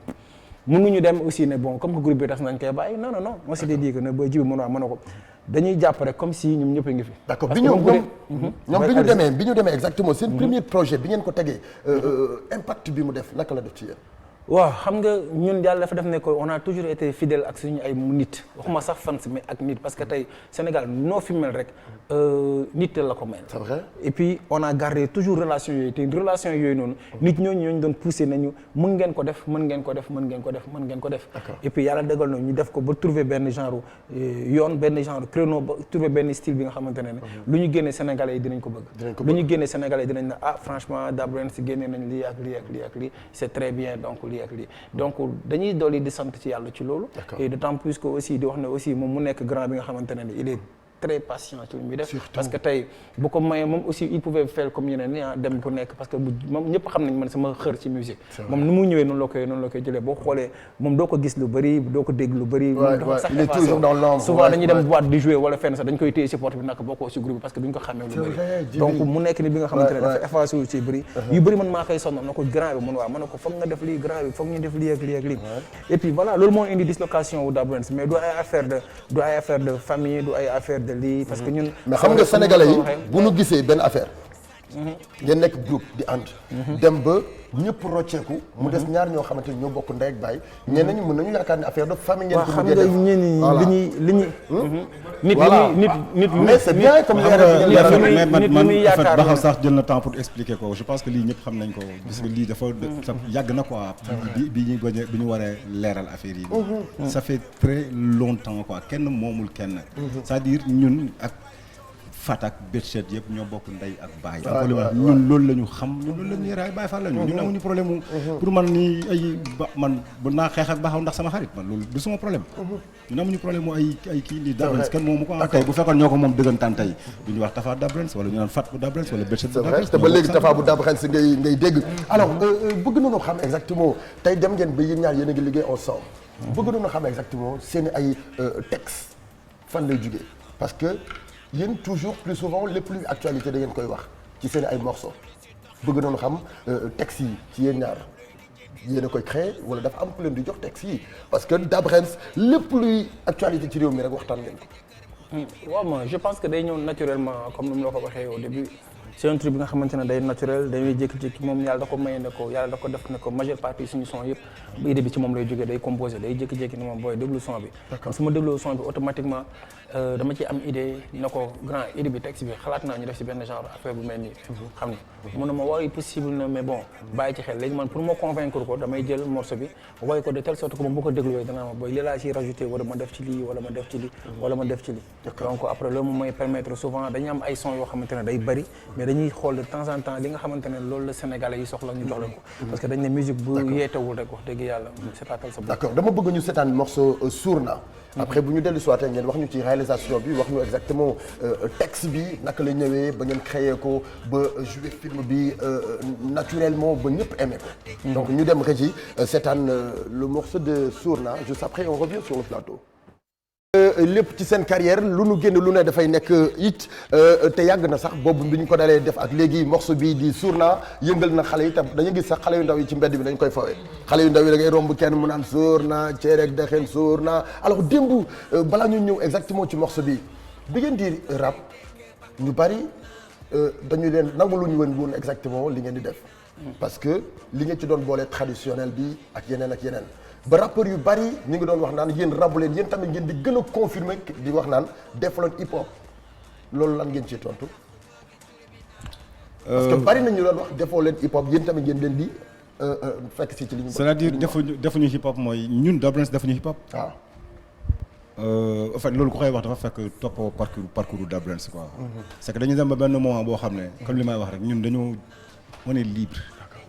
mënuñu dem aussi ne bon comme que groupe bi tax nañ koy bàyyi non on s'était dit que ne booy jibi mën a ko dañuy jàpp rek comme si ñoom ñëpp a ngi fi. d'accord bi ñoom bi ñu demee exactement seen premier projet bi ngeen ko tegee impact bi mu def naka la def ci yéen. waaw xam nga ñun yàlla dafa def ne ko on a toujours été fidèle ak suñu ay nit waxuma sax fans mais ak nit parce que tey Sénégal noo fi mel rek nit la ko mel. c'est vrai. et puis on a gardé toujours relation yooyu te relation yooyu noonu. nit ñooñu doon poussé nañu mën ngeen ko def mën ngeen ko def mën ngeen ko def mën ngeen ko def. et puis yàlla dëggal na ñu def ko ba trouver benn genre yoon benn genre créneau ba trouver benn style bi nga xamante ne lu ñu génnee Sénégalais yi dinañ ko bëgg. lu ñu génnee Sénégalais yi dinañ ne ah franchement Dab Rens si génnee nañ lii ak lii ak lii ak lii c'est très bien donc. donc dañuy dolli di sant ci yàlla ci loolu. et d'autant plus que aussi di wax ne aussi moom mu nekk grand bi nga xamante ne il est très patient ci li muy def. parce que tey bu ko mayee moom aussi il pouvait faire comme ñeneen ñi dem ku nekk parce que moom ñëpp xam nañ man sama xër ci musique. moom ni mu ñëwee noonu la koy jëlee boo xoolee moom doo ko gis lu bëri doo ko dégg lu bëri. moom dafa sax il est toujours dans l'ombre. souvent dañuy dem boîte di jouer wala fenn sax dañ koy téye ci porte bi naka bokkoo ci groupe bi parce que duñ ko xàmmee lu bëri. donc mu nekk ni bi nga xamante ne dafa effacé wu ci bëri. yu bëri man maa koy sonn na ko grand bi mun waa mën na ko foog nga def lii grand bi foog ñu def lii ak lii ak lii. et puis voilà loolu moo indi dislocation wu Dab Rens mais du ay affaire de famille du ay affaire de lii parce que ñun. mais xam nga sénégalais yi bu ñu gisee benn affaire. ngeen nekk groupe di ànd. dem ba ñëpp rocceeku. mu des ñaar ñoo xamante ni ñoo bokk ndey ak baay. ñeneen ñi mën nañu yaakaar ne affaire de famille ngeen ko bëggee def. xam nga nit mais c'est bien comme man en fait Baxaw sax jël na temps pour expliquer ko je pense que lii ñëpp xam nañ ko. parce que lii dafa yàgg na quoi. bi ñu waree leeral affaire yi. ça fait très longtemps quoi kenn moomul kenn. c'est-à-dire ñun ak. Fatak Betchet yëpp ñoo bokk ndey ak baay. ñun loolu la ñu xam ñun loolu la ñuy raay Baay Faal la ñu. ñun amuñu problème mu. pour man ni ay man bu naa xeex ak Baxaw ndax sama xarit man loolu du sama problème. ñun amuñu problème mu ay kii lii Dab Rens kenn moomu ko am tey bu fekkoon ñoo ko moom dëggantaan tey du ñu wax Tafa Dab Rens wala ñu naan Fat bu Dab Rens wala Betchet bu Dab Rens. te ba léegi Tafa bu Dab Rens ngay dégg. alors bëgg nañoo xam exactement tey dem ngeen ba yéen ñaar yéen a ngi liggéey ensemble. bëgg nañoo xam exactement seen ay texte fan lay jugee parce que yéen toujours plus souvent lépp luy actualité da ngeen koy wax ci seen ay morceaux bëgg nañu xam textes yi ci yéen ñaar yéen a koy créé wala dafa am ku leen di jox textes yi parce que Dab Rens lépp luy actualité ci réew mi rek waxtaan ngeen ko. waaw moi je pense que day ñëw naturellement comme ni mu la ko waxee au début c'est un truc bi nga xamante ne day naturel dañuy jékki-jékki moom yàlla da ko may ne ko yàlla da ko def ne ko majeure partie suñu son yëpp bu idée bi ci moom lay jógee day composé day jékki-jékki ni moom booy déglu son bi. su ma dégloo son bi automatiquement dama ci am idée na ko grand idée bi texte bi xalaat naa ñu def si benn genre affaire bu mel nii. xam ni mun na ma waaye possible na mais bon bàyyi ci xel léegi man pour ma convaincre ko damay jël morceau bi woy ko de telle sorte que moom bu ko dégluwee danaa ma booy lii laa ciy rajouté wala ma def ci lii wala ma def ci lii wala ma def ci lii. donc après loolu moom mooy permettre souvent dañuy am ay son yoo xamante ne day bëri mais dañuy xool de temps en temps li nga xamante ne loolu la Sénégalais yi soxla ñu jox leen ko. parce que dañ ne musique bu yeetewul rek wax dëgg yàlla seetaatal sa bopp. d'accord dama bëgg ñu seetaan morceau Sourna. après bu ñu dellu si waatee ngeen wax ñu ci réalisation bi wax ñu exactement texte bi naka la ñëwee ba ngeen créé ko ba jouer film bi naturellement ba ñëpp aimé ko. donc ñu dem régie seetaan le morceau de Sourna juste après on revient sur le plateau. lépp ci seen carrière lu nu génn lu ne dafay nekk it te yàgg na sax boobu bi ñu ko dalee def ak léegi morceau bii di Sourna yëngal na xale yi tam dañu gis sax xale yu ndaw yi ci mbedd bi dañ koy fawee xale yu ndaw yi da ngay romb kenn mu naan Sourna ceerek dexeen Sourna alors démb balaa ñu ñëw exactement ci morceau bi ngeen di rap ñu bari dañu leen nangu lu ñu woon exactement li ngeen di def parce que li ngeen ci doon boole traditionnel bi ak yeneen ba rappeurs yu bari ñu ngi doon wax naan yéen rabu leen yéen tamit ngeen di gën a confirmer di wax naan defaloon hip hop loolu lan ngeen ciy tontu. parce que bari nañu doon wax defoo leen hip hop yéen tamit ngeen leen di fekk si ci li ñu. c'est-à-dire defuñu hip hop mooy ñun Dab Rens defuñu hip hop. waaw. en fait loolu ku koy wax dafa fekk toppoo parcours Dab Rens quoi. c'est que dañu dem ba benn moment boo xam ne comme li may wax rek ñun dañoo on est libre.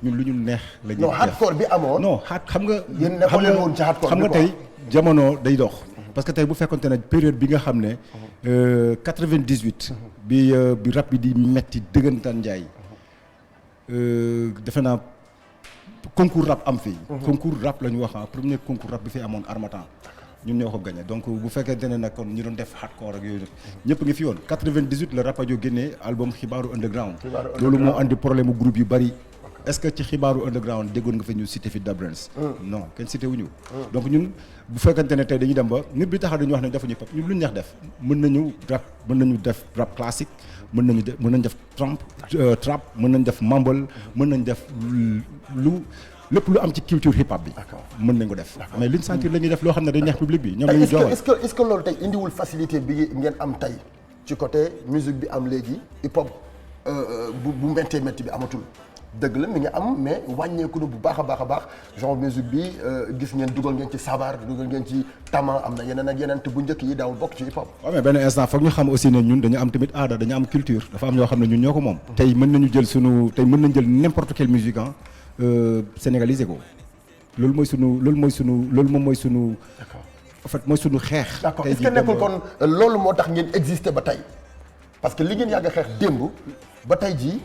ñun lu ñu neex la ñuy def non hardcore bi amoon. non xam nga. yéen nekkoon leen woon ci hardcore bi xam nga tey jamono day dox. parce que tey bu fekkonte ne période bi nga xam ne. 98. bi rap bi di metti dëggantaan njaay. defe naa concours rap am fii. concours rap la ñu wax premier concours rap bi fi amoon Harmattan ñun ñoo ko gagné donc bu fekkente ne nag kon ñu doon def hardcore ak yooyu nag ñëpp ngi fi woon 98 la Rapadio génnee album xibaaru underground. loolu moo andi problème mu groupe yu bari. est-ce que ci xibaaru underground déggoon nga fa ñu cité fi Dabrens non kenn cité wuñu donc ñun bu fekkante ne tey dañuy dem ba nit bi taxaw dañuy wax ne defuñu pop ñun lu ñu neex def mën nañu def rap classique mën nañ def trap mën nañ def mumble mën nañ def lépp lu am ci culture hip hop bi mën nañ ko def mais liñ sentir la ñuy def loo xam ne day neex public bi ñoom la ñuy joowal est-ce que loolu tey indiwul facilité bi ngeen am tey ci côté musique bi am léegi hip hop bu méttee métti bi amatul dëgg la mi ngi am mais wàññeeku na bu baax a baax genre musique bi gis ngeen dugal ngeen ci sabar dugal ngeen ci tama am na yeneen ak yeneen te bu njëkk yi daawul bokk ci hip hop. waaw mais benn instant foog ñu xam aussi ne ñun dañu am tamit aada dañu am culture dafa am ñoo xam ne ñun ñoo ko moom. tey mën nañu jël n'importe quelle musique sénégaliser ko loolu moom mooy sunu. d'accord en fait mooy sunu xeex. d'accord est-ce que nekkul kon loolu moo tax ngeen exister ba tey parce que li ngeen yàgg a xeex démb. ba tey jii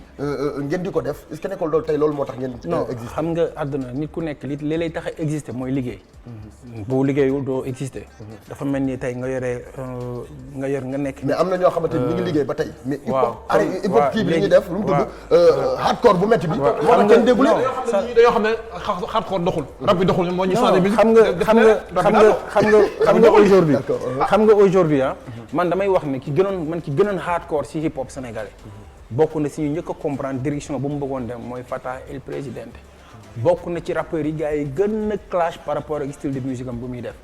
ngeen di ko def est-ce que nekkul loolu tey loolu moo tax ngeen. non xam nga àdduna nit ku nekk li lay tax a exister mooy liggéey. boo liggéeyul doo exister. dafa mel ni tey nga nekk. mais am na ñoo xamante ni ñu ngi liggéey ba tey. mais hip hop kii bi li ñuy def lu mu tudd hardcore bu métti bi. moo tax kenn déggu leen. dañoo xam ne hardcore doxul. rap bi doxul moo ñu changé musique. xam nga aujourd'hui man damay wax ne ki gënoon hardcore ci hip hop sénégalais. bokk na si ñu njëkk a comprendre direction bu mu bëggoon dem mooy Fatah El Presidente bokk na ci rappeurs yi gars yi gën a clash par rapport ak style de musique am bu muy def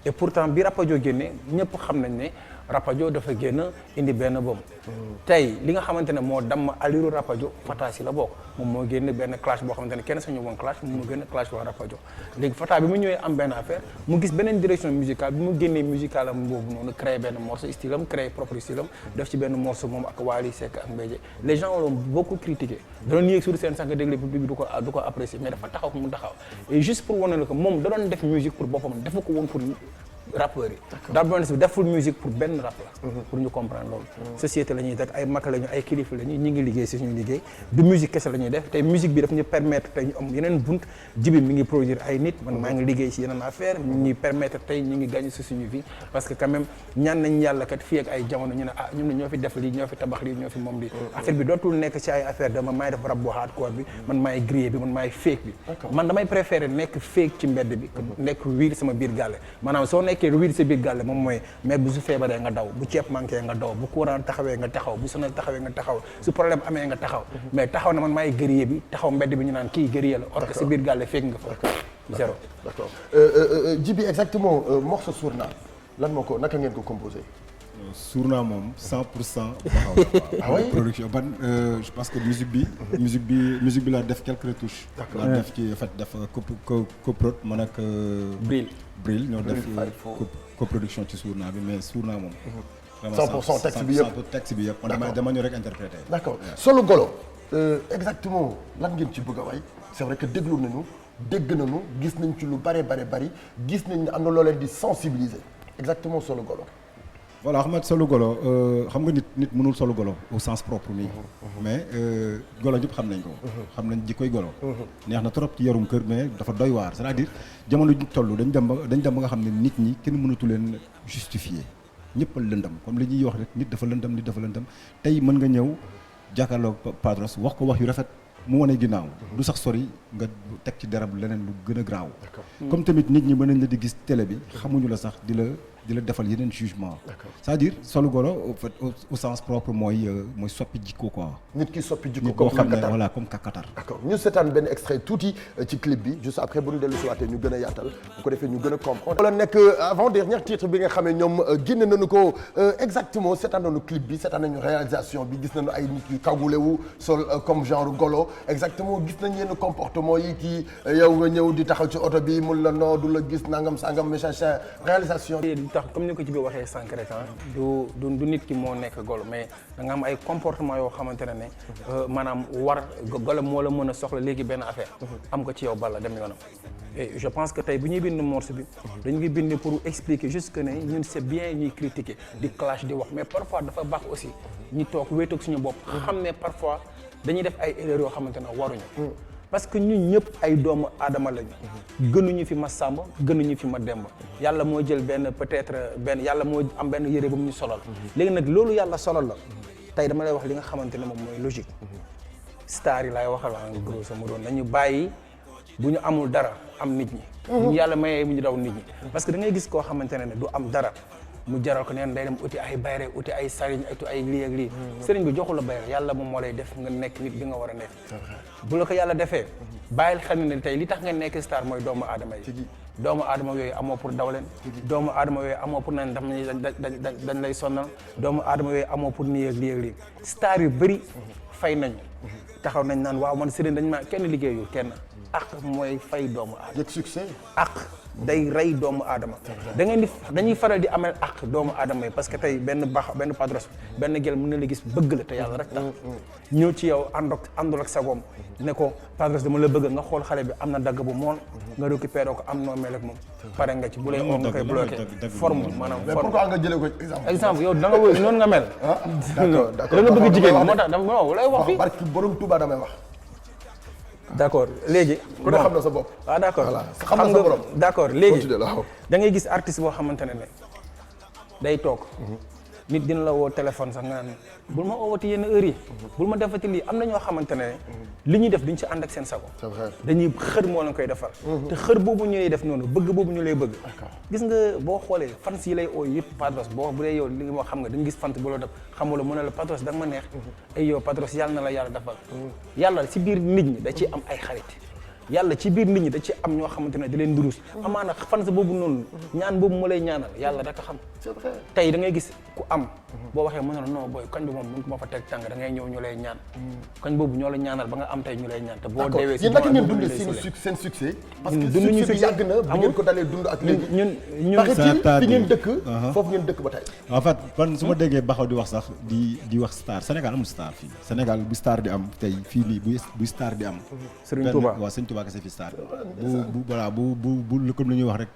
et pourtant bi Rapadio génne ñëpp xam nañ ne Rapadio dafa génn indi benn boobu tey li nga xamante ne moo damm aliru Rapadio Fatah si la bokk moom moo génn benn clash boo xamante ne kenn sañu woon clash mu génn clash waa Rapadio léegi Fatah bi mu ñëwee am benn affaire mu gis beneen direction musicale bi mu génnee musical am boobu noonu créé benn morceau style am créé propre style am def ci benn morceau moom ak Wally Seck ak Mbaye les gens l'ont beaucoup critiqué da doon yéeg sur scène sax nga déglu public bi du ko apprécier mais dafa taxaw mu taxaw et juste pour wane la que moom da doon def musique pour boppam dafa ko woon pour rappeurs yi Dabrens bi deful musique pour benn rap la pour ñu comprendre loolu société la ñuy def ay mag lañu ay kilifa lañu ñi ngi liggéey si suñu liggéey du musique kese la ñuy def tey musique bi daf ñu permettre tey ñu am yeneen bunt Djiby mi ngi produire ay nit man maa ngi liggéey si yeneen affaire ñu ñuy permettre tey ñu ngi gagner si suñu vie parce que quand même ñaan nañ yàlla kat fii ak ay jamono ñu ne ñun ne ñoo fi def lii ñoo fi tabax lii ñoo fi moom lii affaire bi dootul nekk ci ay affaire de man maay def rap bu hardcore bi man maay grillé bi man maay fake bi man damay préférer nekk fake ci mbedd bi nekk wiir sama biir gàlle maanaam soo nekkee wiir sa biir gàlle moom mooy mais bu su feebaree nga daw bu ceeb manqué nga daw bu courant taxawee nga taxaw bu sonal taxawee nga taxaw su problème amee nga taxaw mais taxaw na man maay guerrier bi taxaw mbedd bi ñu naan kii guerrier la or que sa biir gàlle fekk nga fa zéro d'accord Djiby exactement morceau Sourna lan moo ko naka ngeen ko composé Sourna moom 100% baxaw production ban je pense que musique bi laa def quelques retouches laa def ci fait def coprod man ak Bril ñoo def coproduction ci Sourna bi mais Sourna moom 100% texte bi yëpp dama ñu rek interprété d'accord Solo Golo exactement lan ngeen ci bëgg a way c'est vrai que dégg nañu gis nañ ci lu bari gis nañ ne am na loo leen di sensibiliser exactement Solo Golo voilà xam nga Solo Golo xam nga nit mënul solo golo au sens propre nii mais golo ñëpp xam nañ ko xam nañ jikkoy golo neex na trop ci yorum kër mais dafa doy waar c'est-à-dire jamono ji toll dañ dem ba nga xam ne nit ñi kenn mënatu leen justifier ñëpp a lëndam comme li ñuy wax rek nit dafa lëndam tey mën nga ñëw jàkkaarloo Padros wax ko wax yu rafet mu wane ginnaaw du sax sori nga teg ci darab leneen lu gën a graaw comme tamit nit ñi mën nañ la di gis télé bi xamuñu la sax di la defal yeneen jugement c'est-à-dire Solo Golo au sens propre mooy soppi jikko quoi nit ki soppi jikko koo xam ne voilà comme kakatar d'accord ñu seetaan benn extrait tuuti ci clip bi juste après bu ñu dellu si waatee ñu gën a yaatal bu ko defee ñu gën a comprendre wala nekk avant dernier titre bi nga xamee ñoom génne nañu ko exactement seetaan nañu clip bi seetaan nañu réalisation bi gis nañu ay nit yu kagulewu sol comme genre golo exactement gis nañ yenn comportement yi kii yow nga ñëw di taxaw ci oto bi mun la noo du la gis nangam sangam machin réalisation tax comme ni ko ci bi waxee sànq rek du nit ki moo nekk golo mais da nga am ay comportement yoo xamante ne maanaam war golo moo la mën a soxla léegi benn affaire am ko ci yow bala dem yoonam et je pense que tey bu ñuy bind morceau bi dañu ngi bind pour expliquer juste que ne ñun c'est bien ñuy critiquer di clash di wax mais parfois dafa baax aussi ñu toog wéetoog suñu bopp xam ne parfois dañuy def ay erreurs yoo xamante ne waruñu parce que ñun ñëpp ay doomu aadama lañu gënuñu fi ma Samba gënuñu fi ma Demba yàlla moo jël benn peut-être benn yàlla moo am benn yére bu mu ñu solal léegi nag loolu yàlla solal la tey dama lay wax li nga xamante ne moom mooy logique star yi laay waxal en grosso modo nañu bàyyi bu ñu amul dara am nit ñi bu ñu yàlla mayee bu ñu daw nit ñi parce que da ngay gis koo xamante ne du am dara mu jaral ko neen day dem uti ay bayre uti ay sëriñ uti ay lii ak lii sëriñ bi joxu la bayre yàlla moom moo lay def nga nekk nit bi nga war a nekk bu la ko yàlla defee bàyyil xel ne tey li tax nga nekk star mooy doomu aadama yi doomu aadama yooyu amoo pour daw leen doomu aadama yooyu amoo pour naan dañ lay sonnal doomu aadama yooyu amoo pour nii ak lii ak lii star yu bëri fay nañu taxaw nañ naan waaw man sëriñ dañ ma kenn liggéeyul kenn ak mooy fay doomu aadama succès ak day rey doomu aadama da ngeen di dañuy faral di amel ak doomu aadama yi parce que tey benn padros benn gel mën na la gis bëgg la te yàlla rek tax ñëw ci yow àndul ak sagoom ne ko padros dama la bëgg nga xool xale bi am na dagg bu mool nga récupéré ko am noo mel ak moom pare nga ci bu lay oo nga koy bloqué forme maanaam forme pourquoi nga jëlee ko exemple yow da nga wëy noonu nga mel da nga bëgg jigéen moo tax dama lay wax fii barki borom Touba damay wax d'accord léegi. ku ne xam na sa bopp. waaw d'accord voilà xam na sa borom. d'accord léegi da ngay gis artiste boo xamante ne day toog. nit dina la woo téléphone sax nga naan bul ma oowati yenn heures yi. bul ma defati lii am na ñoo xamante ne li ñuy def duñ ci ànd ak seen sago. c'est vrai dañuy xër moo leen koy defal. te xër boobu ñu lay def noonu bëgg boobu ñu lay bëgg. gis nga boo xoolee fans yi lay oo yëpp Padros boo bu dee yow li nga xam nga dañu gis fans bu la def xamula mu ne la Padros da nga ma neex. ay yow Padros yàlla na la yàlla defal. yàlla ci biir nit ñi da ciy am ay xarit. yàlla ci biir nit ñi da ci am ñoo xamante ne di leen durus amaana fans boobu noonu ñaan boobu mu lay ñaanal yàlla rek a xam tey da ngay gis ku am boo waxee mën na la non booy koñ bi moom mun ko ma fa teg tàng da ngay ñëw ñu lay ñaan koñ boobu ñoo la ñaanal ba nga am tey ñu lay ñaan te boo deewee si naka ngeen dundee seen succès parce que succès bi yàgg na bi ngeen ko dalee dund ak léegi ñun fi ngeen dëkk foofu ngeen dëkk ba tey en fait man su ma déggee Baxaw di wax sax di wax star Sénégal amul star fii Sénégal bu star di am tey fii nii bu star di am Serigne Touba waaw Serigne Touba kese fi star bu voilà bu comme li ñuy wax rek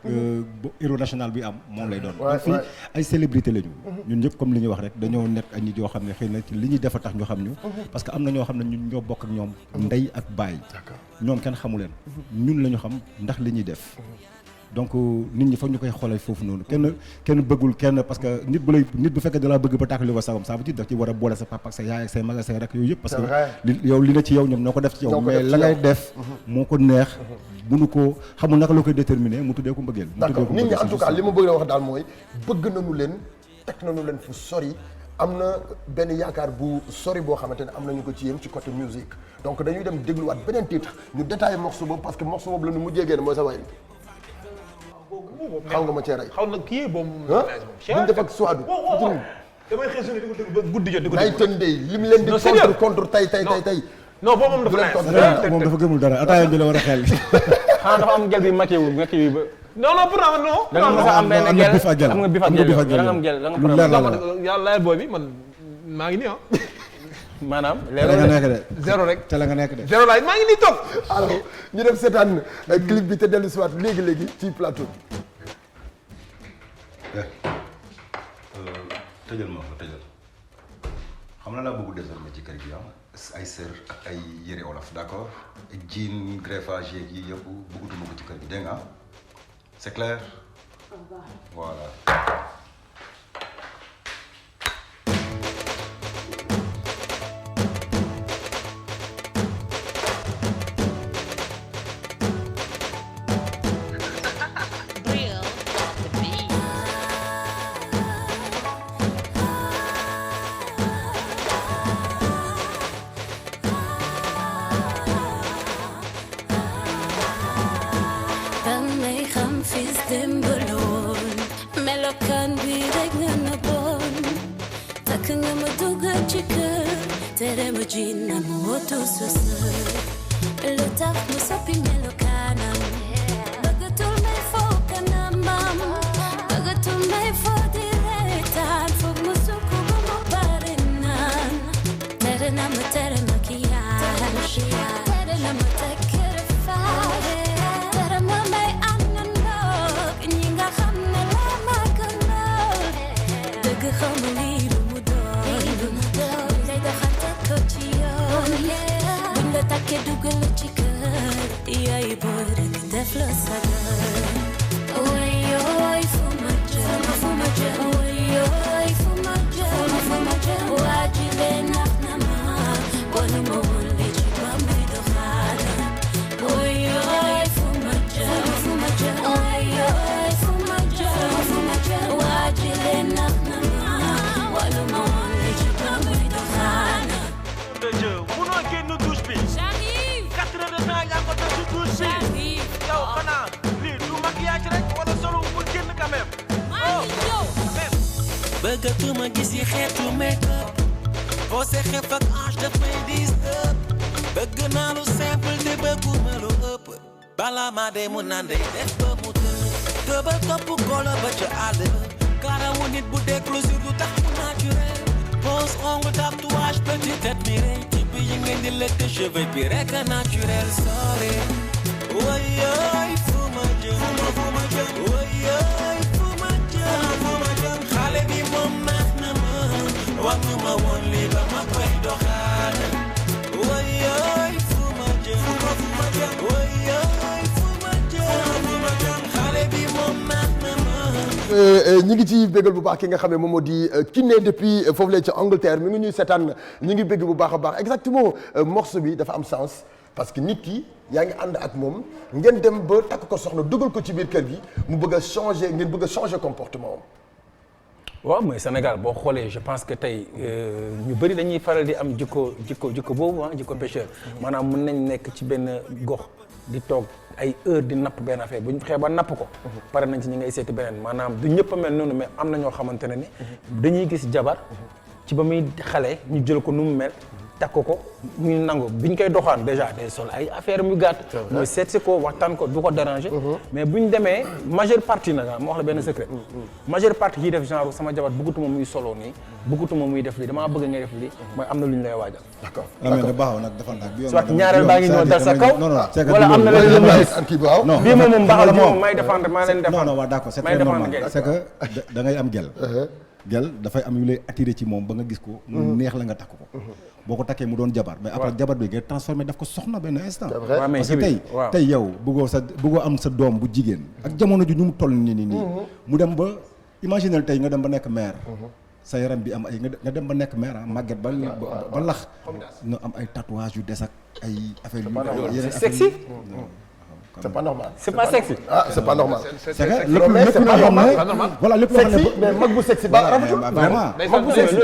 héros national bi am moom lay doon donc fii ay célébrité lañu ñun ñëpp comme li ñuy wax rek dañoo nekk ay nit yoo xam ne xëy na li ñuy defa tax ñu xam ñu parce que am na ñoo xam ne ñun ñoo bokk ak ñoom ndey ak baay ñoom kenn xamu leen ñun la ñu xam ndax li ñuy def donc nit ñi foog ñu koy xoolal foofu noonu kenn bëggul kenn parce que nit bu fekkee da laa bëgg ba tàkkali ko sagam ça veut dire daf ci war a boole sa papa ak sa yaay ak say mag ak say rek yooyu yëpp parce que yow li na ci yow ñoom noo ko def ci yow mais la ngay def moo ko neex mënu ko xamul naka la koy déterminer mu tuddee ko mbëggeel d'accord nit ñi en tout cas li ma bëgg a wax daal mooy bëgg nañu leen teg nañu leen fu sori am na benn yaakaar bu sori boo xamante ne am nañu ko ci yéen ci côté musique donc dañuy dem dégluwaat beneen titre ñu détaillé morceau boobu parce que morceau boobu la ñu mujjee génn mooy sa way xaw nga ma cee rey. xaw na kii boobu. buñ def ak Souadou. damay xëy suñu di ko déglu ba guddi jot di ko déglu. Night and Day li mu leen di contre tey. non boobu moom dafa moom dafa gëmul dara ataaya bi la war a xel. xanaa dafa am gel bi maquillé nga kii ba. non pourtant non. da nga mës a am benn gel am nga bif ak gel da nga am gel da nga yàlla layal booy bi man maa ngi nii ah. maanaam ca la nga nekk de. zéro rek ca la nga nekk de. zéro laay maa ngi nii toog. alors ñu dem seetaan clip bi te dellu si waat léegi ci plateau bi. tëjal ma ko tëjal xam na laa bëgg désormais ci kër gi ay sër ak ay yëre olof d'accord jean greffage yeeg yi yëpp bëggatuma ko ci kër gi dégg nga c'est clair voilà. Tere mo jina mo to sosa lo taf mo sopi melo kana bagatul me fo kana mam bagatul me fo diretan fo mo suku mo parenan tere na makia tere na matakere fa tere mo me anano nyinga khamna la makana daga khamli la sagal. Oyoy fumaja, oyoy fumaja, wajile naknama, waluma wole chibwa midokhala. Oyoy fumaja, oyoy fumaja, wajile naknama, waluma wole chibwa midokhala. Munoo génn douche bi. J'arrive. 4 heures de temps yaa ko def ci douche bi. J'arrive. Yow xanaa lii du maquillage rek wala solo pour génn quand même. maa ngi ñëw. bëggatuma gis yi xeetu make-up. boo see xef ak ange daf may disturb. bëgg naa lu simple te bëgguma lu ëpp. bala maa dee mu naan day def ba mu tëb. tëbal topp golo ba ca àll. karawu nit bu déclosure du tax mu naturel. pose ongle tatouage petite admiré. type yi ngeen di lekk cheveux bi rek naturel sorry. woyoy fu ma jëm. woyoy fu ma jëm. xale bi moom nax na ma. wax nga ma woon lii ba ma koy doxaan. woyoy fu ma jëm. woyoy fu ma jëm. xale bi moom nax na ma. ñi ngi ci bégal bu baax ki nga xam ne moom moo di Kiné depuis foofu la ci Angleterre mi ngi ñuy seetaan ñi ngi bégg bu baax a baax exactement morceau bi dafa am sens parce que nit ki yaa ngi ànd ak moom ngeen dem ba takk ko soxna dugal ko ci biir kër gi mu bëgg a changer ngeen bëgg a changer comportement am. waaw mais Sénégal boo xoolee je pense que tey ñu bëri dañuy faral di am jikko boobu jikko pêcheur maanaam mën nañ nekk ci benn gox di toog ay heure di napp benn affaire bu ñu xee ba napp ko pare nañ ci ñi ngay seeti beneen maanaam du ñëpp a mel noonu mais am na ñoo xamante ne ni dañuy gis jabar ci ba muy xale ñu jël ko nu mu mel takk ko muy nangu bi ñu koy doxaan déjà day sol ay affaire mu gàtt mooy seet si ko waxtaan ko du ko déranger mais bu ñu demee majeure partie nag ma wax la benn secret majeure partie yi def genre sama jabar bëggatuma muy solo nii bëggatuma muy def lii damaa bëgg ngay def lii mooy am na lu ñu lay waajal d'accord mais baaxoo nag dafa nag bi soit ñaareel baa ngi ñëw dal sa kaw non wala am na leen lu ma gis kii waaw non bii moom baax la moom may défendre maa leen défendre non waaw d'accord c'est may très défendre normal c'est que da ngay am gel dafay am yu lay attiré ci moom ba nga gis ko mu neex la nga takk ko boo ko takkee mu doon jabar mais après jabar bi ngay transformé daf ko soxna benn instant parce que tey yow bëggoo am sa doom bu jigéen ak jamono ji ñu mu toll nii mu dem ba imaginer tey nga dem ba nekk mère sa yaram bi am ay nga dem ba nekk mère màgget ba lax nga am ay tatouage yu des ak ay affaire yu c'est sexy c'est pas normal. c'est pas sexy. ah c'est pas normal. c'est que lépp loo xam ne voilà lépp loo xam ne sexy mais mag bu sexy ba rafetul. vraiment mag bu sexy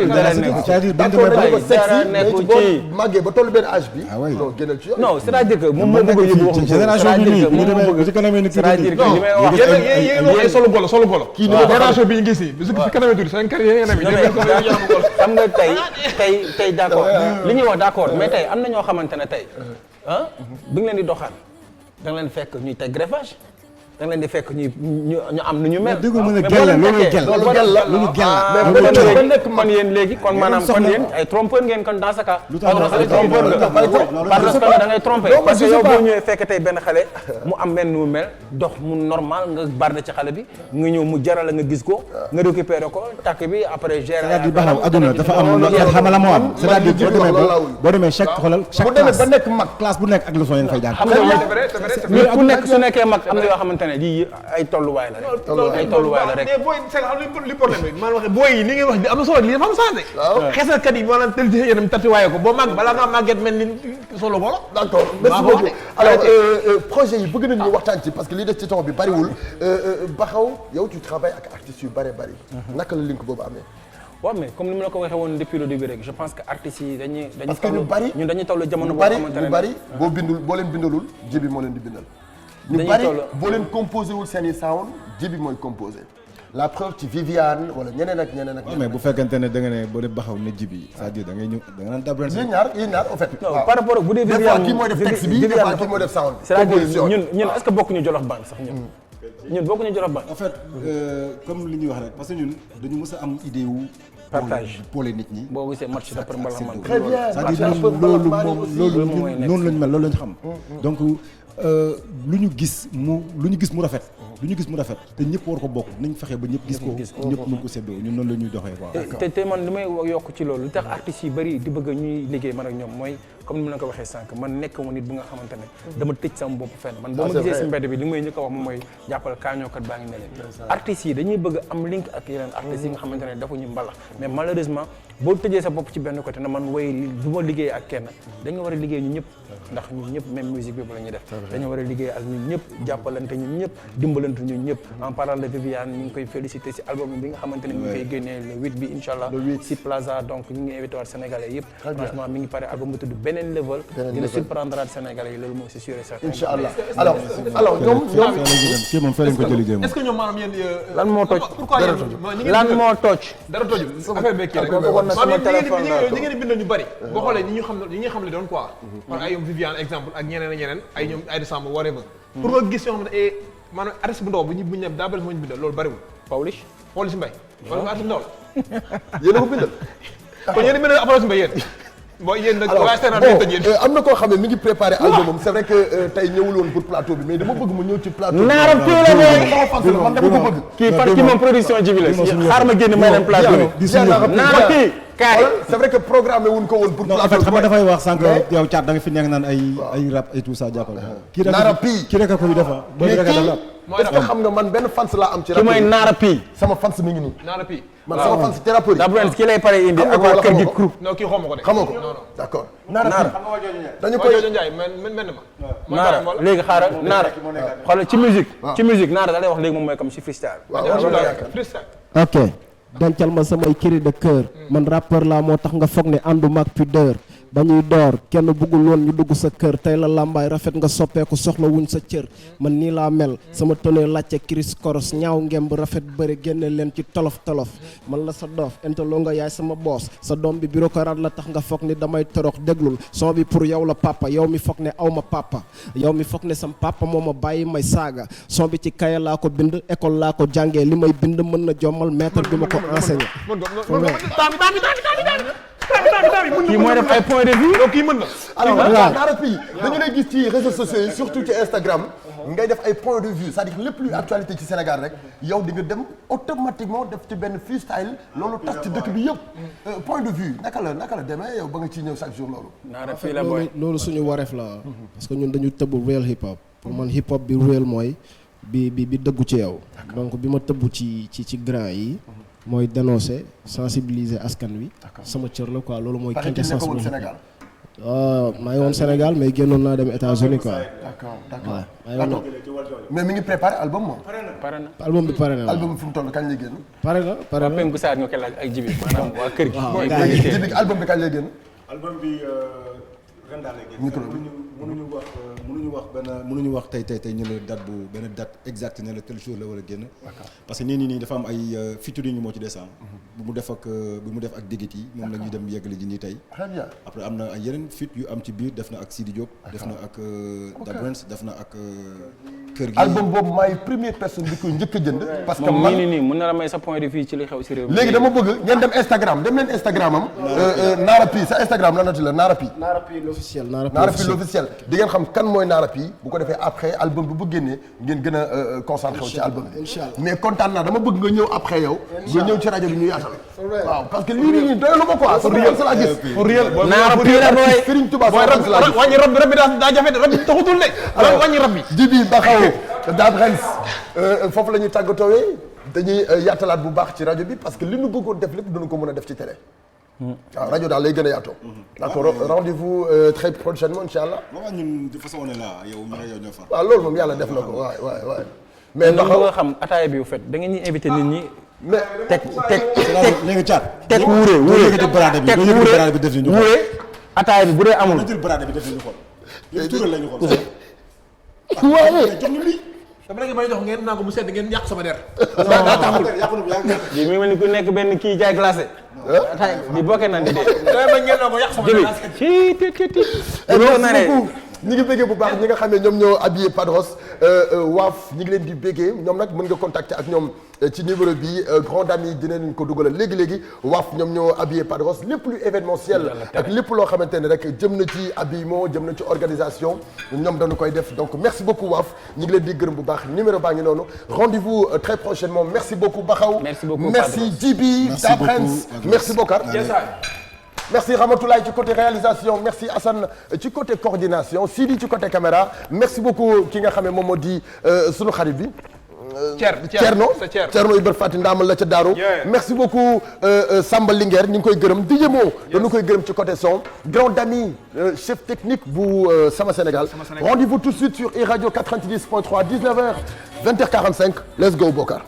c'est-à-dire d'accord dañu ko sexy mais ci boo màggee ba tollu benn âge bi. non génnal ci yoon. non c'est-à-dire que moom moo bëgg a yóbbu wax génération bi nii bu demee bu ci kanamee ni c'est-à-dire que li may wax yéen ay solo golo kii ni génération bi ñu gis nii bisu fi kanamee tuuti seen carrière xam nga tey d'accord li ñuy wax d'accord mais tey am na ñoo xamante ne tey bi nga leen di doxaan da nga leen fekk ñuy teg greffage da nga leen di fekk ñu am nu ñu mel. dégg nga mën a gel la loolu gel la loolu gel la. mais bu nekk kon yéen léegi kon maanaam kon yéen ay trompeur ngeen kon dans ce cas. lu tax ay trompeur nga parce que da ngay tromper parce que yow boo ñëwee fekk tey benn xale mu am benn nu mu mel dox mu normal nga barde ci xale bi nga ñëw mu jaral la nga gis ko nga récupérer ko takk bi après gérer. c'est-à-dire ba xam adduna dafa am xamala moo am c'est-à-dire boo demee chaque xoolal chaque classe ba nekk mag classe bu nekk ak leçon yi nga fay jàng. nit ku nekk su nekkee mag am na yoo xamante ne lii ay tolluwaay la rek. ay tolluwaay la rek mais booy c'est li problème bi maanaam waxee booy yi li ngay wax am na solo lii dafa am sens de. waaw xesalkat yi maanaam tel ci yaram tatuwaaye ko boo mag balaa ngaa màgget mel ni solo bolo. d'accord merci beaucoup alors projet yi bëgg nañu waxtaan ci parce que li des ci temps bi bariwul Bakhaw yow tu travailles ak artistes yu bari naka la link boobu amee. waaw mais comme ni ma la ko waxee woon depuis le début rek je pense que artistes yi dañuy parce que ñu bari ñun dañuy toll jamono boo xamante ne ñu bari boo leen bindalul Djiby moo leen di bindal. ñu bari boo leen composé wul seen i sound Djiby mooy composé la preuve ci Viviane wala ñeneen ak. mais bu fekkente ne da nga ne boo dee Bakhaw ne Djiby c'est-à-dire da ngay ñëw da nga naan dabal. yéen ñaar en fait. non par rapport ak bu dee Viviane des fois kii mooy def texte bi des fois kii mooy def sound. c'est-à-dire ñun est-ce que bokkuñu Jolof Band sax ñun bokkuñu Jolof Band. en fait comme li ñuy wax rek parce que ñun dañu mës a am idée wu. partage boole nit ñi. boo gisee match d'après mbalax man. très bien c'est-à-dire loolu moom noonu lañ mel loolu lañ xam. donc lu ñu gis mu rafet. lu ñu gis mu rafet te ñëpp war ko bokk nañ fexe ba ñëpp gis ko ñëpp mën ko séddoo ñun noonu la ñuy doxee quoi te man li may yokk ci loolu lu tax artistes yi bëri di bëgg ñuy liggéey man ak ñoom mooy comme ni ma la ko waxee sànq man nekk ma nit bu nga xamante ne dama tëj sama bopp fenn man boo ma gisee si mbedd bi li may njëkk a wax moom mooy jàppal kaañookat baa ngi ne leen artistes yi dañuy bëgg am link ak yeneen artistes yi nga xamante ne dafa ñu mbalax mais malheureusement boo tëjee sa bopp ci benn côté na man woy du ma liggéey ak kenn dañu war a liggéey ñu ñëpp ndax ñun ñëpp même musique bi la ñuy def dañu war a liggéey ak ñun ñëpp jàppalante ñun ñëpp dimbalante ñun ñëpp en parlant de Viviane ñu ngi koy féliciter si album bi nga xamante ne mi ngi koy génnee le 8 bi inchallah si Plaza donc ñu ngi invité waat sénégalais yëpp franchement mi ngi pare album bu tudd beneen level dina surprendre sénégalais yi loolu moom c'est sûr et certain inchallah alors ñoom kii moom fee lañ ko jëli jéem est-ce que ñoom maanaam yéen lan moo toj lan moo toj dara tojul affaire bi kii rek ñi ngeen bind ñu bari boo xoolee ñi ñu xam le doon quoi man ay Viviane exemple ak ñeneen ak ñeneen ay ñoom ay décembre whatever pour nga gis yoo xam ne maanaam artiste bu ndaw bu ñu ne daa bëri moo ñu bindal loolu bariwul Pawlish Mbaye wala artiste bu ndaw la yéen a ko bindal kon yéen a bindal Pawlish Mbaye yéen bon yéen nag waa Sénégal dañuy tëj yéen am na koo xam ne mi ngi préparé album c'est vrai que tey ñëwul woon pour plateau bi mais dama bëgg mu ñëw ci plateau Nara Pii la mooy man dama ko bëgg kii par ki moom production ji bi la xaar ma génn may leen plateau bi Nara Pii kaay c'est vrai que programmé wuñ ko woon pour non en plateau fait xam nga dafay wax sànq yow Thiat da nga fi nekk naan ay rap et tout ça jàppale Nara Pii kii rek a koy defa mais kii est-ce que xam nga man benn fans laa am ci ki mooy Nara Pii sama fans mi ngi nii Nara Pii man sama fans ci rappeur yi d'abord ki lay pare indi ak waa kër gi groupe non kii xaw ma ko de xamoo ko d'accord Nara Pii dañu koy koy Jojo Ndiaye men ma Nara léegi xaaral Nara xoolal ci musique Nara da lay wax léegi moom mooy comme si freestyle freestyle ok dencal ma samay cri de cœur man rappeur laa moo tax nga foog ne ànduma ak pudeur ba ñuy door kenn bëggul woon ñu dugg sa kër tey la làmbaay rafet nga soppeeku soxla wuñ sa cër man nii laa mel sama tonné làcce Chris Koros ñaaw ngemb rafet bëri génne leen ci tolof tolof man la sa doof entelo nga yaay sama boos sa doom bi bureaucrate la tax nga foog ni damay torox déglul son bi pour yow la papa yow mi foog ne aw ma papa yow mi foog ne sam papa moo ma bàyyi may saaga son bi ci kaye laa ko bind école laa ko jàngee li may bind mën na jommal maître bi ma ko enseigné kii mooy def ay point de vue donc kii mën na alors Nara Pii dañu lay gis ci réseaux sociaux yi surtout ci Instagram ngay def ay point de vue c'est-à-dire lépp luy actualité ci Sénégal rek yow di nga dem automatiquement def ci benn freestyle loolu tas ci dëkk bi yëpp point de vue naka la demee yow ba nga ciy ñëw chaque jour loolu Nara Pii la boy loolu suñu wareef la parce que ñun dañu tëbb real hip hop pour man hip hop bi real mooy bi dëggu ci yow donc bi ma tëbb ci grand yi mooy dénoncer sensibiliser askan wi sama cër la quoi loolu mooy quintessence bi Sénégal maa ngi woon Sénégal mais génnoon naa dem États-Unis quoi d'accord mais mi ngi préparé album moom pare na album bi pare na album bi fu mu toll kañ lay génn pare na waa Penku Saar nga koy laaj ak jibi maanaam waa kër gi jibi album bi kañ lay génn album bi ren daal lay génn micro bi mënuñu wax tey ñu ne date bu benn date exacte ne la tel jour la war a génn parce que nii dafa am ay featuring moo ci des bu mu def ak Digit yi moom la ñuy dem yeggali ji nii tey très bien après am na ay yeneen feat yu am ci biir def na ak Sidi Diop def na ak Dabrens def na ak kër gi album boobu maay première personne bi koy njëkk a jënd parce que man nii mën na la may sa point de vue ci li xew si réew mi léegi dama bëgg ngeen dem Instagram dem leen Instagram am Nara Pii sa Instagram la nati la Nara Pii l'officiel l'officiel di ngeen xam kan mooy Nara Pii bu ko defee après album bi bu génnee ngeen gën a concentré wu ci album bi mais kontaan naa dama bëgg nga ñëw après yow nga ñëw ci rajo bi ñu yaatal waaw parce que lii nii doylu ma quoi pour réel la gis pour réel Nara Pii la booy Serigne Touba wàññi rab bi daa jafe rab bi taxutul de wàññi rab bi Jibi Baxaw Dabrens foofu la ñuy tàggatoowee dañuy yaatalaat bu baax ci rajo bi parce que li ñu bëggoon def lépp dinañ ko mën a def ci télé waaw rajo daal lay gën a yaatoo d'accord rendez-vous très prochainement inchallah waaw ñun de façon on est là yow ñoo far waaw loolu moom yàlla def na ko waay mais ndax nga xam ataaya bi bu fait da ngeen ñuy invité nit ñi mais teg léegi Thiat teg wuure bi def ñu wuure ataaya bi bu dee amul jël barade bi def ñu xool yow tural lañu xool waaye jox ñu lii dama la may jox ngeen naa ko mu sedd ngeen yàq sama der daa taxul yàqu na bi mi mel ni ku nekk benn kii jaay glacé ataaya bi bokkee na di dee dama ngeen naa ko yàq sama der ci merci beaucoup ñi ngi béggee bu baax ñi nga xam ne ñoom ñoo habillé Padros waaf ñi ngi leen di béggee ñoom nag mën nga contacter ak ñoom ci numéro bi grand dame yi dinañ ko dugalal léegi waaf ñoom ñoo habillé Padros lépp lu événementiel ak lépp loo xamante ne rek jëm na ci habillement jëm na ci organisation ñoom dañu koy def donc merci beaucoup waaf ñi ngi leen di gërëm bu baax numéro baa ngi noonu rendez-vous très prochainement merci beaucoup Bakhaw merci Djibi Dabrens merci Bokar merci Ramatoulaye ci côté réalisation merci Assane ci côté coordination Sidi ci côté caméra merci beaucoup ki nga xam ne moom moo di sunu xarit bi Thierno Iber Fati ndaamal la ca Daaru merci beaucoup Samba Linguère ñu ngi koy gërëm di yemoo dañu koy gërëm ci côté son grand ami chef technique bu Sama Sénégal rendez-vous tout de suite sur iRadio 90.3 19h 20h45 let's go Bokar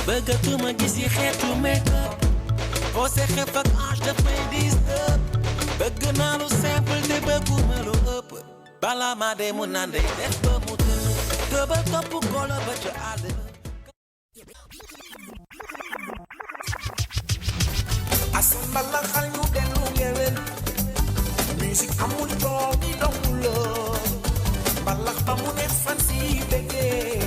bëggatuma gis yi xeetu make-up boo see xef ak ange daf may disturb bëgg naa lu simple te bëgguma lu ëpp bala ma dee mu naan day def ba mu tëb ba topp golo ba ca àll asan bala xal ñu dellu ngewel musique amul tool di donguloo mbalax ba mu ne fan si bëggee